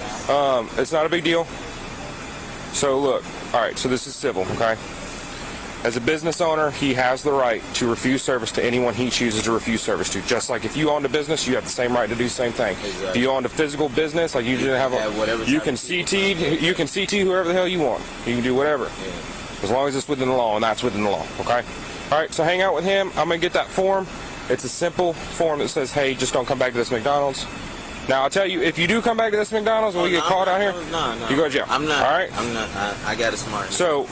It's not a big deal. So look, all right, so this is civil, okay? As a business owner, he has the right to refuse service to anyone he chooses to refuse service to. Just like if you owned a business, you have the same right to do the same thing. Exactly. If you owned a physical business, like you didn't have you can CT whoever the hell you want. You can do whatever. Yeah. As long as it's within the law, and that's within the law, okay? All right, so hang out with him. I'm going to get that form. It's a simple form that says, hey, just don't come back to this McDonald's. Now, I'll tell you, if you do come back to this McDonald's when we get caught out here, you go to jail. I'm not. All right? I'm not. I got it smart. So,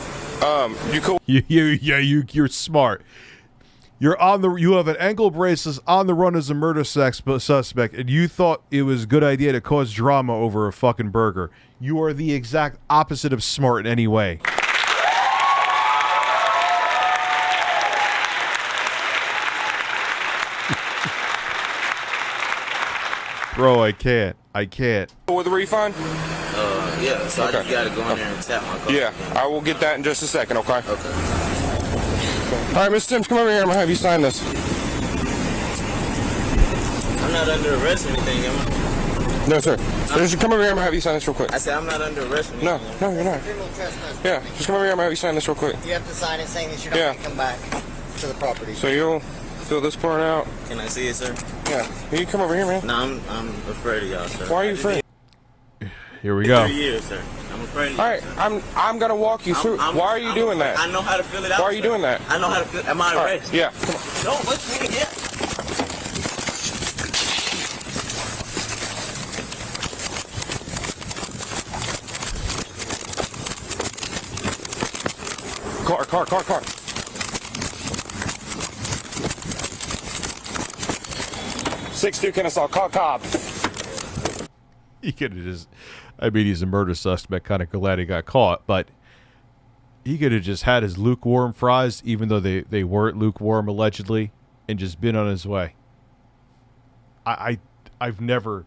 you cool? You're smart. You have an ankle bracelet on the run as a murder suspect, and you thought it was a good idea to cause drama over a fucking burger. You are the exact opposite of smart in any way. Bro, I can't. With the refund? Yeah, so I just gotta go in there and tap my card. Yeah, I will get that in just a second, okay? Okay. All right, Mr. Sims, come over here. I'm going to have you sign this. I'm not under arrest or anything, am I? No, sir. Just come over here. I'm going to have you sign this real quick. I said I'm not under arrest or anything. No, you're not. Yeah, just come over here. I'm going to have you sign this real quick. You have to sign it saying that you're not going to come back to the property. So you'll fill this part out. Can I see it, sir? Yeah. You come over here, man. No, I'm afraid of y'all, sir. Why are you afraid? Here we go. 3 years, sir. I'm afraid of All right, I'm gonna walk you through. Why are you doing that? I know how to fill it out. Why are you doing that? I know how to fill. Am I arrested? Yeah. Come on. No, let's do it. Yeah. Car. Six Duke Kennesaw, Cobb. He could have just, I mean, he's a murder suspect, kind of glad he got caught, but he could have just had his lukewarm fries, even though they weren't lukewarm, allegedly, and just been on his way. I've never,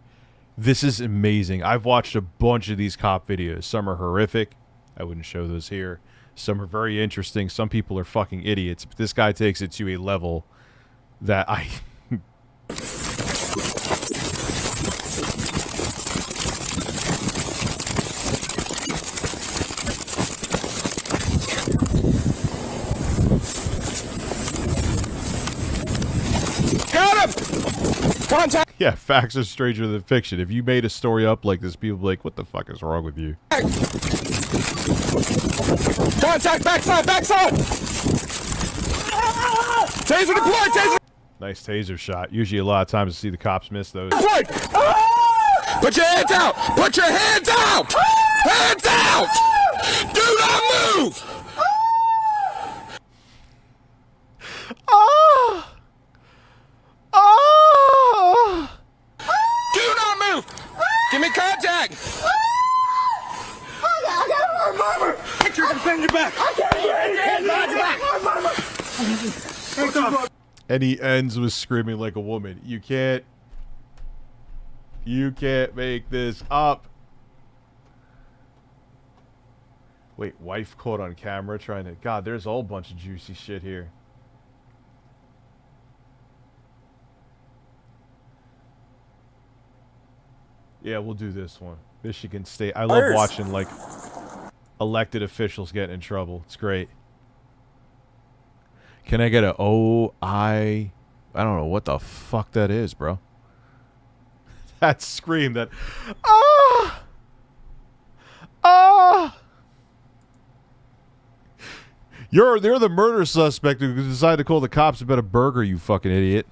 this is amazing. I've watched a bunch of these cop videos. Some are horrific. I wouldn't show those here. Some are very interesting. Some people are fucking idiots, but this guy takes it to a level that I... Got him! Contact! Yeah, facts are stranger than fiction. If you made a story up like this, people would be like, what the fuck is wrong with you? Contact! Backside! Taser deployed! Taser! Nice taser shot. Usually a lot of times you see the cops miss those. Deployed! Put your hands out! Put your hands out! Hands out! Do not move! Do not move! Give me contact! Put your hand your back. And he ends with screaming like a woman. You can't make this up. Wait, wife caught on camera trying to... God, there's a whole bunch of juicy shit here. Yeah, we'll do this one. Michigan State. I love watching, like, elected officials get in trouble. It's great. Can I get a I don't know what the fuck that is, bro. That scream, that... Ah! Ah! They're the murder suspect who decided to call the cops about a burger, you fucking idiot.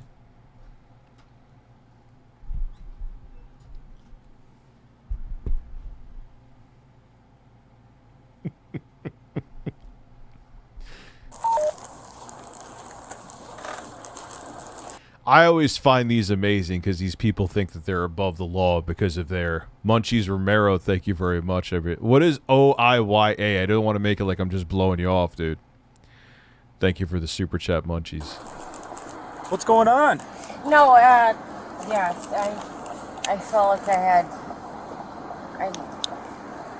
I always find these amazing because these people think that they're above the law because of their... Munchies Romero, thank you very much. What is OIYA? I don't want to make it like I'm just blowing you off, dude. Thank you for the super chat, Munchies. What's going on? No, yeah, I felt like I had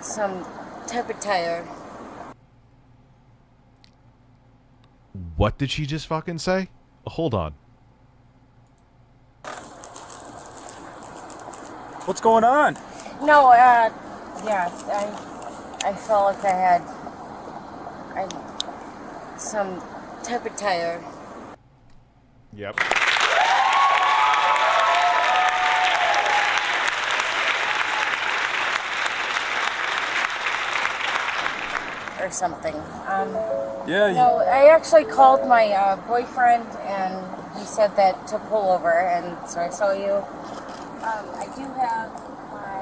some type of tire. What did she just fucking say? Hold on. What's going on? No, yeah, I felt like I had some type of tire. Yep. Or something. Yeah. No, I actually called my boyfriend, and he said that to pull over, and so I saw you. I do have my...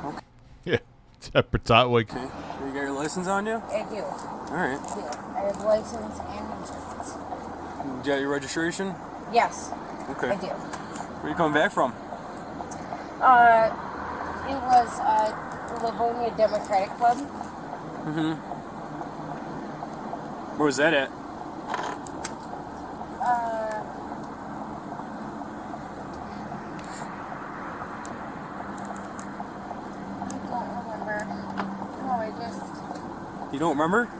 Okay. Yeah. Like... Okay. You got your license on you? I do. Alright. I do. I have license and insurance. You got your registration? Yes. Okay. I do. Where are you coming back from? It was Livonia Democratic Club. Mm-hmm. Where was that at? I don't remember. No, I just... You don't remember?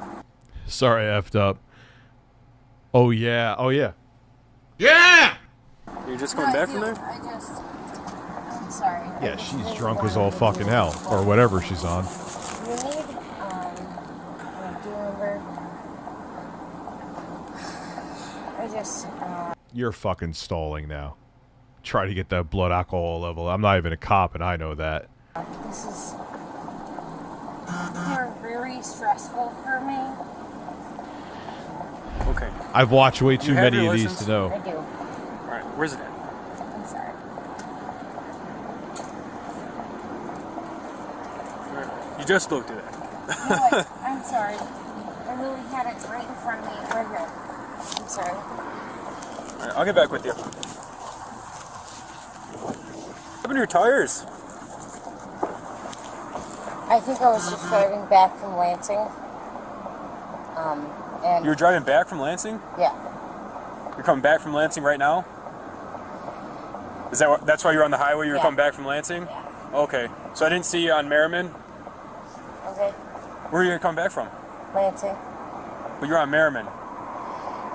Sorry, I effed up. Oh, yeah. Oh, yeah. Yeah! You're just coming back I from there? I'm sorry. Yeah, she's drunk as all fucking hell. Or whatever she's on. You need, do you remember? I just, You're fucking stalling now. Try to get that blood alcohol level. I'm not even a cop, and I know that. This is... They're very stressful for me. Okay. I've watched way too have many your of these license? to know. I do. Alright, where's it at? I'm sorry. You just looked at it. No, I'm sorry. I really had it right in front of me. Right here. I'm sorry. Alright, I'll get back with you. What happened to your tires? I think I was just driving back from Lansing. And You were driving back from Lansing? yeah. You're coming back from Lansing right now? Is that that's why you're on the highway? You were coming back from Lansing? Yeah. Okay. So I didn't see you on Merriman. Okay. Where are you coming back from? Lansing. But you're on Merriman.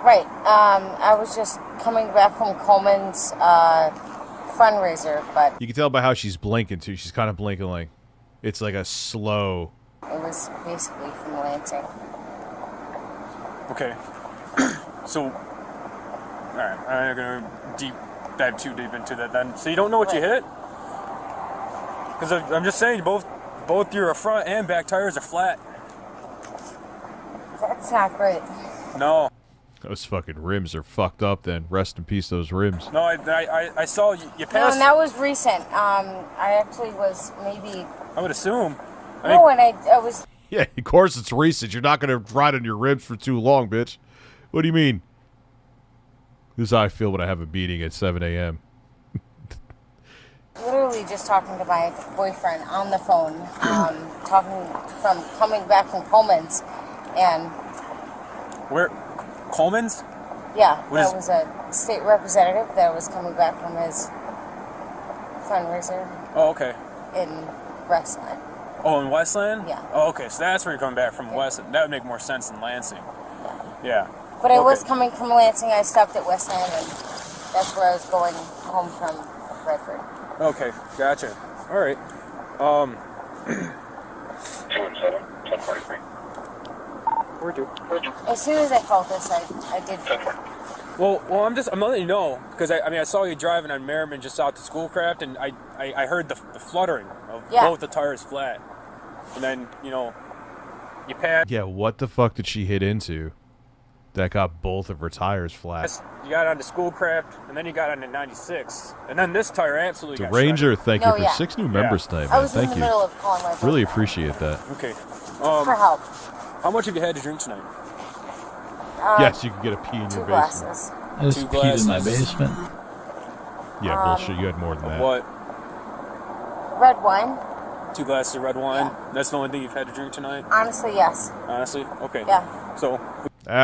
Right. I was just coming back from Coleman's fundraiser, but You can tell by how she's blinking, too. She's kind of blinking like... It's like a slow... it was basically from Lansing. Okay. So, alright, I'm not gonna dive too deep into that then. So you don't know what you hit? Because I'm just saying, both your front and back tires are flat. That's not great. No. Those fucking rims are fucked up then. Rest in peace, those rims. No, I saw you No, passed. and that was recent. I actually was maybe... I would assume. No, and I was... Yeah, of course it's recent. You're not going to ride on your ribs for too long, bitch. What do you mean? This is how I feel when I have a meeting at 7 a.m. literally just talking to my boyfriend on the phone, coming back from Coleman's, and Where? Coleman's? yeah, that was a state representative that was coming back from his fundraiser. Oh, okay. In Westland. Oh, in Westland? Yeah. Oh, okay. So that's where you're coming back from, Westland. That would make more sense than Lansing. Yeah. But I was coming from Lansing. I stopped at Westland, and that's where I was going home from Redford. Okay, gotcha. All right. 217, 1043. Where do? As soon as I called this, I did. Well, I'm letting you know because I saw you driving on Merriman just out to Schoolcraft, and I heard the fluttering of both the tires flat, and then you passed. Yeah, what the fuck did she hit into? That got both of her tires flat. You got onto Schoolcraft, and then you got onto 96, and then this tire absolutely got Ranger, shredded. thank you for 6 new members tonight, man. I was Thank in the you. middle of calling my Really appreciate that. Okay. for help. How much have you had to drink tonight? Yes, you can get a pee in your basement. Glasses. I just peed in my basement. Yeah, bullshit. You had more than that. What? Red wine. 2 glasses of red wine. That's the only thing you've had to drink tonight? Honestly, yes. Honestly? Okay. Yeah. So,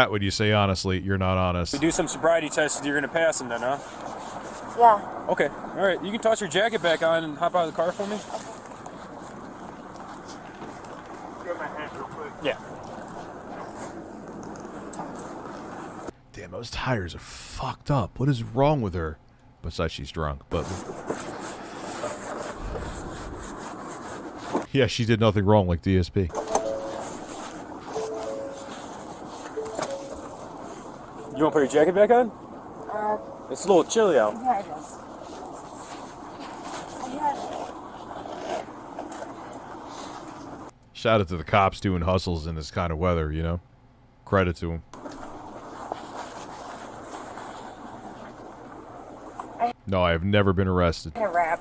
When you say honestly, you're not honest. we do some sobriety tests, you're going to pass them then, huh? Yeah. Okay. All right. You can toss your jacket back on and hop out of the car for me? Yeah. Damn, those tires are fucked up. What is wrong with her? Besides, she's drunk, but... Yeah, she did nothing wrong like DSP. You want to put your jacket back on? It's a little chilly out. Yeah, it is. Shout out to the cops doing hustles in this kind of weather, you know? Credit to them. No, I have never been arrested. A wrap.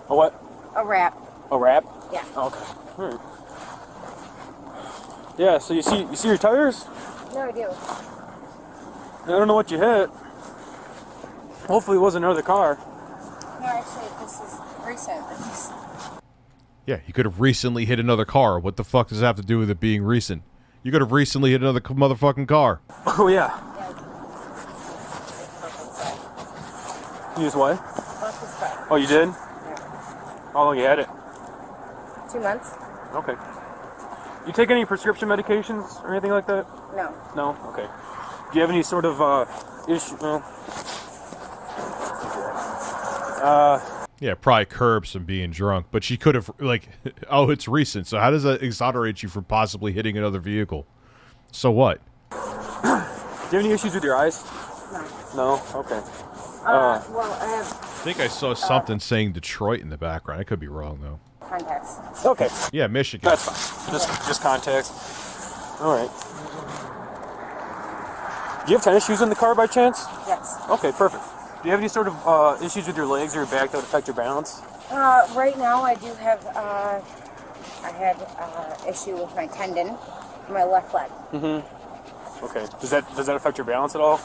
A what? A wrap. A wrap? Yeah. Okay. All right. Yeah, so you see your tires? No, I do. I don't know what you hit. Hopefully it wasn't another car. No, actually, this is recent. This is... Yeah, you could have recently hit another car. What the fuck does it have to do with it being recent? You could have recently hit another motherfucking car. Oh, yeah. You just what? Oh, you did? Yeah. How long you had it? 2 months? Okay. You take any prescription medications or anything like that? No. No? Okay. Do you have any sort of issue? Yeah, probably curbs from being drunk, but she could have, like, oh, it's recent, so how does that exonerate you from possibly hitting another vehicle? So what? Do you have any issues with your eyes? No. No? Okay. Well, I have I think I saw something saying Detroit in the background. I could be wrong, though. contacts. Okay. Yeah, Michigan. That's fine. Just context. All right. Do you have tennis shoes in the car by chance? Yes. Okay, perfect. Do you have any sort of issues with your legs or your back that would affect your balance? Right now, I do have, I had issue with my tendon in my left leg. Mm-hmm. Okay. Does that affect your balance at all?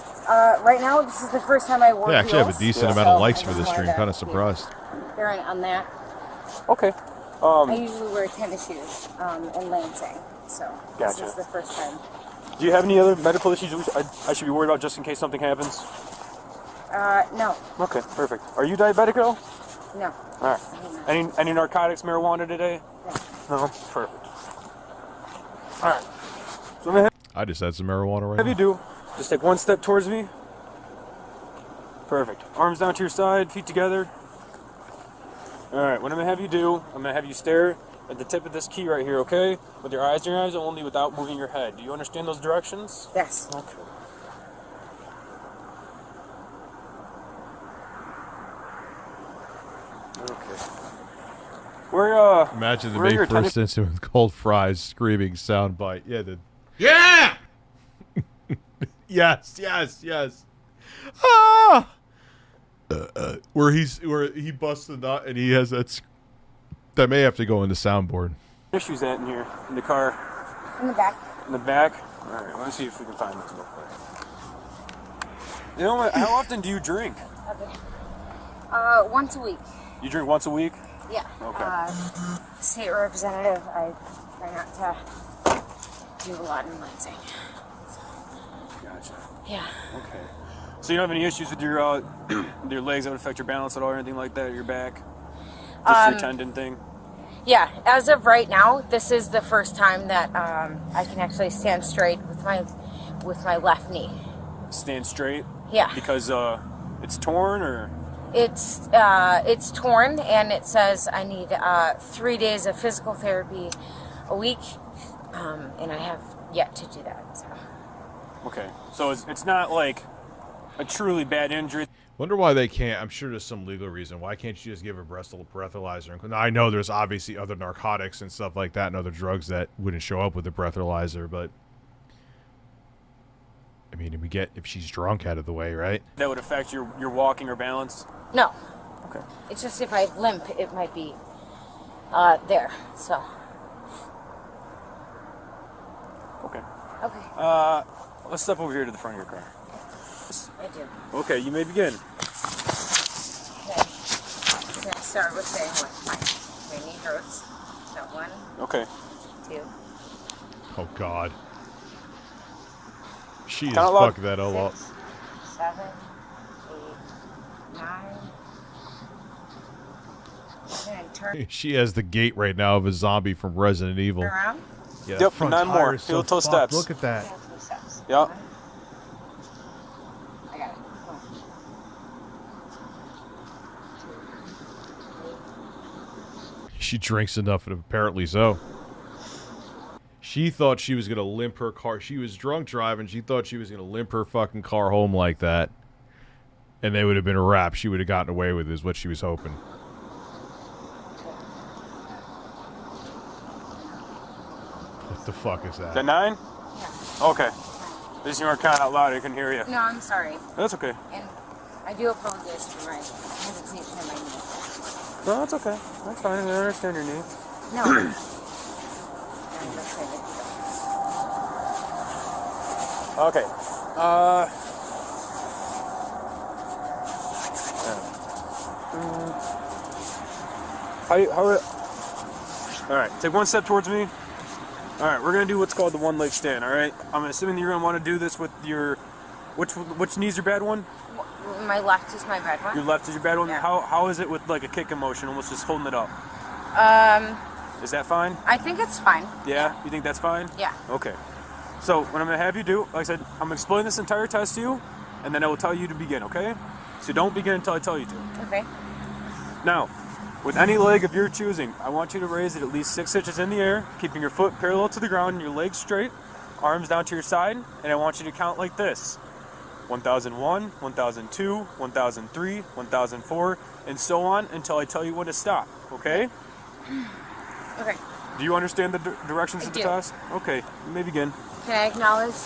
Right now, this is the first time I work. Yeah, I actually have a decent amount of likes I for just this stream. wanted Kind of to surprised. They're on that. Okay. I usually wear tennis shoes in Lansing, so Gotcha. this is the first time. Do you have any other medical issues I should be worried about just in case something happens? No. Okay, perfect. Are you diabetic at all? No. All right. Any narcotics, marijuana today? No. Perfect. All right. So I'm gonna I just had some marijuana right have now. you do. Just take one step towards me. Perfect. Arms down to your side, feet together. All right. What I'm gonna have you do, I'm gonna have you stare at the tip of this key right here, okay? With your eyes in your eyes only, without moving your head. Do you understand those directions? Yes. Okay. Okay. Imagine the where are your big first incident with cold fries screaming soundbite. Yeah, the Yeah! yes. Ah! Where he busts the nut and he has that may have to go in the soundboard. Issues at in here in the car. In the back. In the back. All right. Let's see if we can find this real quick. You know what? How often do you drink? Okay. Once a week. You drink once a week? Yeah. Okay. State representative, I try not to do a lot in Lansing. Gotcha. Yeah. Okay. So you don't have any issues with your legs that would affect your balance at all or anything like that, or your back? Just your tendon thing? Yeah, as of right now, this is the first time that I can actually stand straight with my left knee. Stand straight? Yeah. Because it's torn, or? It's torn, and it says I need 3 days of physical therapy a week, and I have yet to do that. So. Okay, so it's not like a truly bad injury. Wonder why they can't. I'm sure there's some legal reason. Why can't you just give a breathalyzer? Now, I know there's obviously other narcotics and stuff like that and other drugs that wouldn't show up with a breathalyzer, but I mean, if she's drunk out of the way, right? That would affect your walking or balance? No. Okay. It's just if I limp, it might be there. So. Okay. Okay. Let's step over here to the front of your car. I do. Okay, you may begin. Okay. I'm gonna start with saying what my knee hurts. So 1. Okay. 2. Oh God. She is Count loud. fucked that all up. 6, 7, 8, 9. And turn She has the gait right now of a zombie from Resident Evil. around. Yeah, Yep, front 9 tire more. is Heel toe fucked. steps. Look at that. Two steps. Yep. I got it. 1, 2, 3. She drinks enough, and apparently so. She thought she was going to limp her car. She was drunk driving. She thought she was going to limp her fucking car home like that. And they would have been a wrap. She would have gotten away with it, is what she was hoping. What the fuck is that? Is that 9? Yeah. Okay. This you weren't counting out loud. I couldn't hear you. No, I'm sorry. That's okay. And I do apologize for my hesitation in my knee. No, that's okay. That's fine. I understand your knee. No. I'm excited. Okay. All right. Take 1 step towards me. All right. We're gonna do what's called the one leg stand. All right. I'm assuming that you're gonna want to do this with your which knee's your bad one? My left is my bad one. Your left is your bad one. Yeah. How is it with like a kicking motion, almost just holding it up? Is that fine? I think it's fine. Yeah. You think that's fine? Yeah. Okay. So what I'm gonna have you do, like I said, I'm gonna explain this entire test to you, and then I will tell you to begin. Okay? So don't begin until I tell you to. Okay. Now, with any leg of your choosing, I want you to raise it at least 6 inches in the air, keeping your foot parallel to the ground and your legs straight, arms down to your side, and I want you to count like this. 1001, 1002, 1003, 1004, and so on until I tell you when to stop, okay? Okay. Do you understand the directions I of the do. test? Okay, you may begin. Can I acknowledge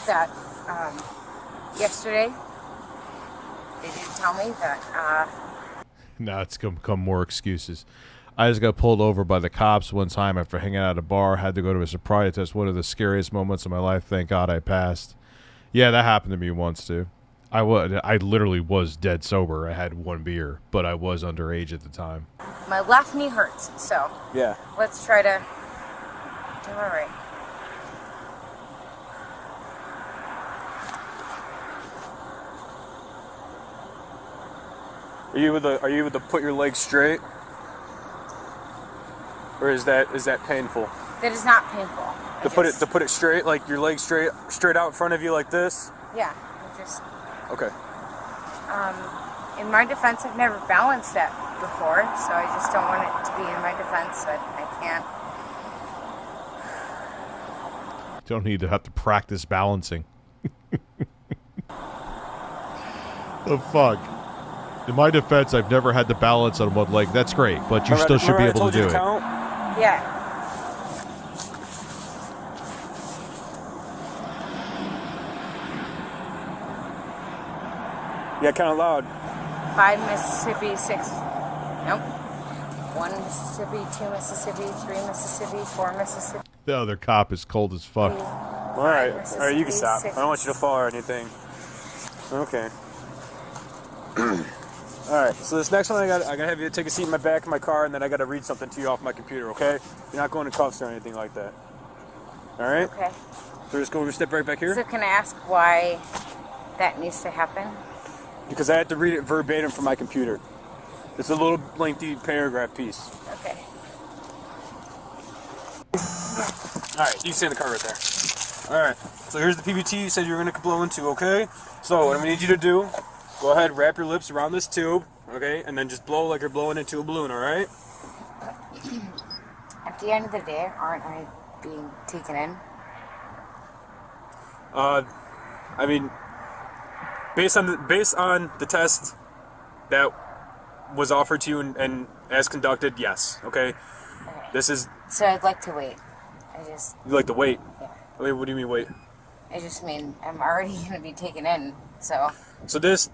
that yesterday they did tell me that Now it's going to become more excuses. I just got pulled over by the cops one time after hanging out at a bar. Had to go to a sobriety test. One of the scariest moments of my life. Thank God I passed. Yeah, that happened to me once too. I literally was dead sober. I had 1 beer, but I was underage at the time. my left knee hurts. So Yeah. let's try to do all right. Are you able to put your legs straight? Or is that painful? That is not painful. To put it straight, like your legs straight out in front of you like this? Yeah. I just Okay. in my defense, I've never balanced that before, so I just don't want it to be in my defense that I can't. Don't need to have to practice balancing. The fuck? In my defense, I've never had to balance on one leg. That's great, but you still should be able to do it. Yeah. Yeah, kind of loud. 5 Mississippi, 6. Nope. 1 Mississippi, 2 Mississippi, 3 Mississippi, 4 Mississippi. The other cop is cold as fuck. All right, you can stop. I don't want you to fall or anything. Okay. Alright, so this next one I gotta have you take a seat in my back of my car, and then I gotta read something to you off my computer, okay? You're not going to cuffs or anything like that. Alright? Okay. So we're just going to step right back here. So can I ask why that needs to happen? Because I have to read it verbatim from my computer. It's a little lengthy paragraph piece. Okay. Alright, you stay in the car right there. Alright, so here's the PBT you said you were going to blow into, okay? So what I'm going to need you to do, go ahead, wrap your lips around this tube, okay? And then just blow like you're blowing into a balloon, alright? At the end of the day, aren't I being taken in? I mean, based on the test that was offered to you and as conducted, yes, okay? This is... So I'd like to wait. You like to wait? Yeah. Wait, what do you mean wait? I just mean I'm already going to be taken in, so... So this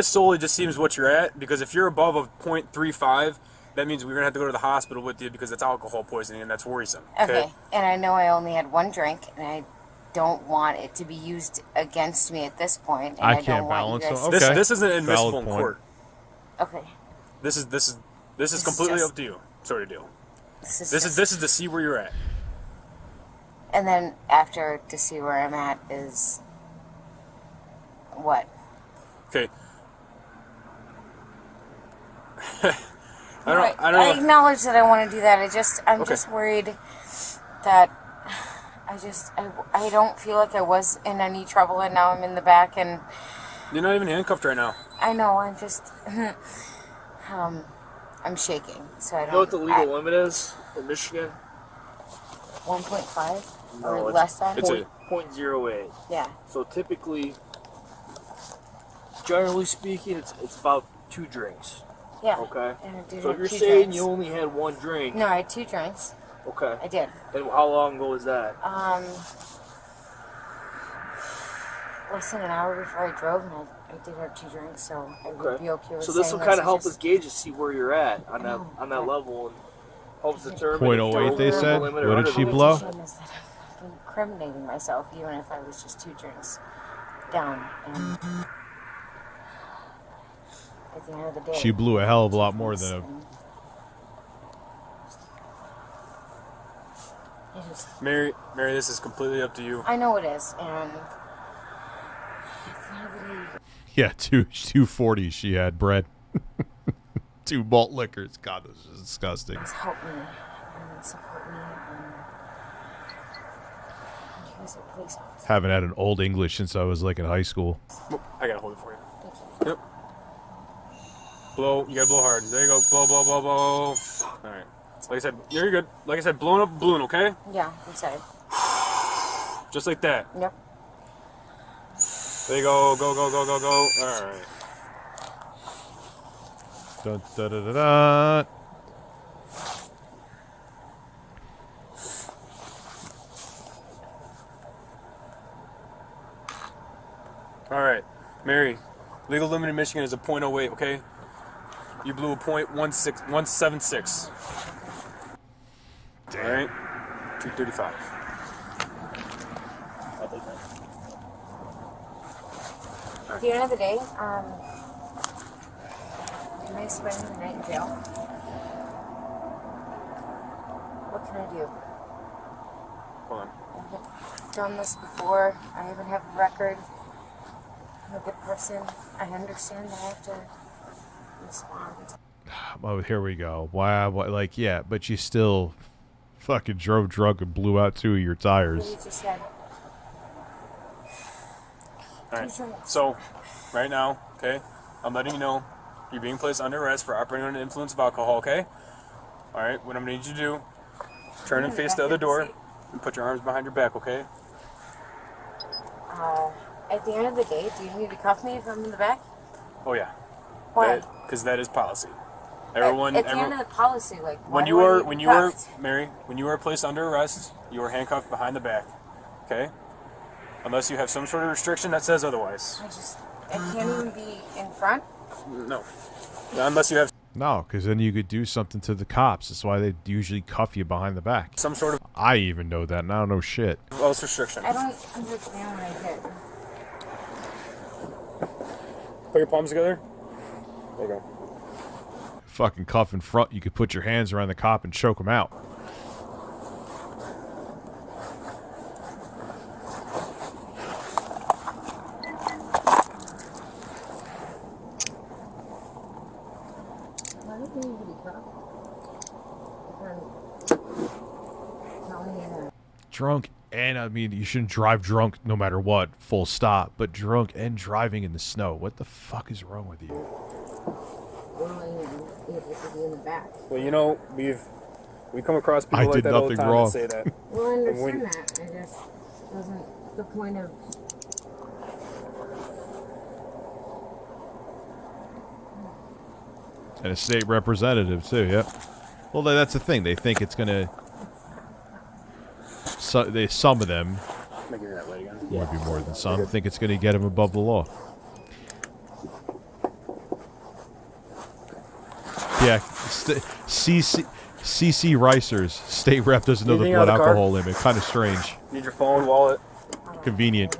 solely just seems what you're at, because if you're above a 0.35, that means we're going to have to go to the hospital with you because it's alcohol poisoning, and that's worrisome. Okay, and I know I only had one drink, and I don't want it to be used against me at this point. And I can't don't balance want it. you guys Okay. This isn't admissible Valid in point. court. Okay. This is completely just- up to you, sort of deal. This This is to see where you're at. And then after to see where I'm at is what? Okay. I don't know. acknowledge that I want to do that. I'm Okay. just worried that I don't feel like I was in any trouble, and now I'm in the back, and You're not even handcuffed right now. I know I'm just I'm shaking, so I don't. You know what the legal limit is in Michigan? 1.5 No, or it's less than? 0.08. Yeah. So typically, generally speaking, it's about 2 drinks. Yeah. Okay. And I did So have if you're 2 saying drinks. you only had 1 drink. No, I had 2 drinks. Okay. I did. And how long ago was that? Less than an hour before I drove, and I did have 2 drinks, so I would be okay with So this saying will kind of help just- us gauge to see where you're at on that level, and helps determine. if you're 0.08 they over the said? limit or What under did the she limit. blow? The shame is that I'm incriminating myself, even if I was just 2 drinks down. And at the end of the day, She blew a hell of a lot more than a... Mary, this is completely up to you. I know it is, and Yeah, 240 she had bread. 2 malt liquors. God, this is disgusting. please help me and support me. And you guys are police officers. Haven't had an old English since I was like in high school. I gotta hold it for you. Yep. Blow. You gotta blow hard. There you go. Blow, blow, blow, blow. All right. Like I said, you're good. Like I said, blowing up a balloon, okay? Yeah, I'm sorry. Just like that. Yep. There you go. Go, go, go, go, go. All right. Dun, da, da, da, da. All right. Mary, legal limit in Michigan is a 0.08, okay? You blew a 0.176. All right. 235. At the end of the day, am I spending the night in jail? What can I do? Hold on. I haven't done this before. I haven't had a record. I'm a good person. I understand that I have to respond. Oh, here we go. Wow, like, yeah, but you still fucking drove drunk and blew out 2 of your What tires. you just said. All right. So, right now, okay, I'm letting you know you're being placed under arrest for operating under the influence of alcohol, okay? All right. What I'm going to need you to do, turn and face the other door and put your arms behind your back, okay? At the end of the day, do you need to cuff me if I'm in the back? Oh, yeah. Why? Because that is policy. Everyone, At the end of the policy, like, when you are Mary, when you are placed under arrest, you are handcuffed behind the back, okay? Unless you have some sort of restriction that says otherwise. I can't even be in front? No. Unless you have No, because then you could do something to the cops. That's why they usually cuff you behind the back. some sort of I even know that, and I don't know shit. else restriction. I don't understand what I did. Put your palms together. Okay. Fucking cuff in front, you could put your hands around the cop and choke him out. Drunk, and I mean, you shouldn't drive drunk no matter what, full stop, but drunk and driving in the snow. What the fuck is wrong with you? Well, you know, we come across people like that all the time wrong. that say that. Well, I understand that. I just wasn't the point of. And a state representative, too, yep. Well, that's the thing. They think it's going to... some of them, Make it that way again. maybe more than some, think it's going to get them above the law. Yeah, CC Ricers, state rep doesn't know the Anything blood out of the alcohol car? limit. Kind of strange. Need your phone, wallet. Convenient.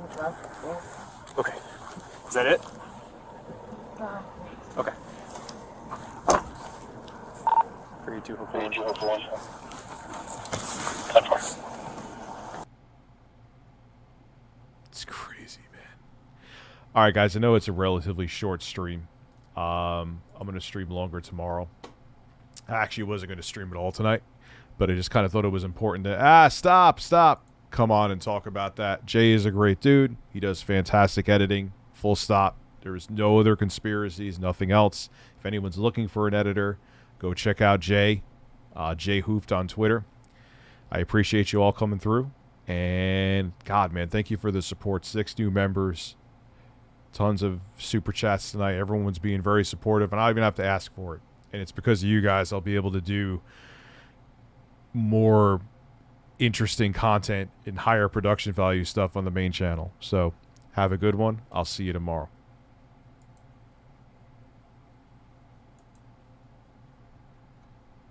Okay. Is that it? Okay. For you two, hopefully. It's crazy, man. All right, guys, I know it's a relatively short stream. I'm going to stream longer tomorrow. I actually wasn't going to stream at all tonight, but I just kind of thought it was important to... Stop. Come on and talk about that. Jay is a great dude. He does fantastic editing. Full stop. There's no other conspiracies, nothing else. If anyone's looking for an editor, go check out Jay. Jay Hoofed on Twitter. I appreciate you all coming through. And, God, man, thank you for the support. 6 new members. Tons of super chats tonight. Everyone's being very supportive, and I don't even have to ask for it. And it's because of you guys I'll be able to do more interesting content and higher production value stuff on the main channel. So, have a good one. I'll see you tomorrow.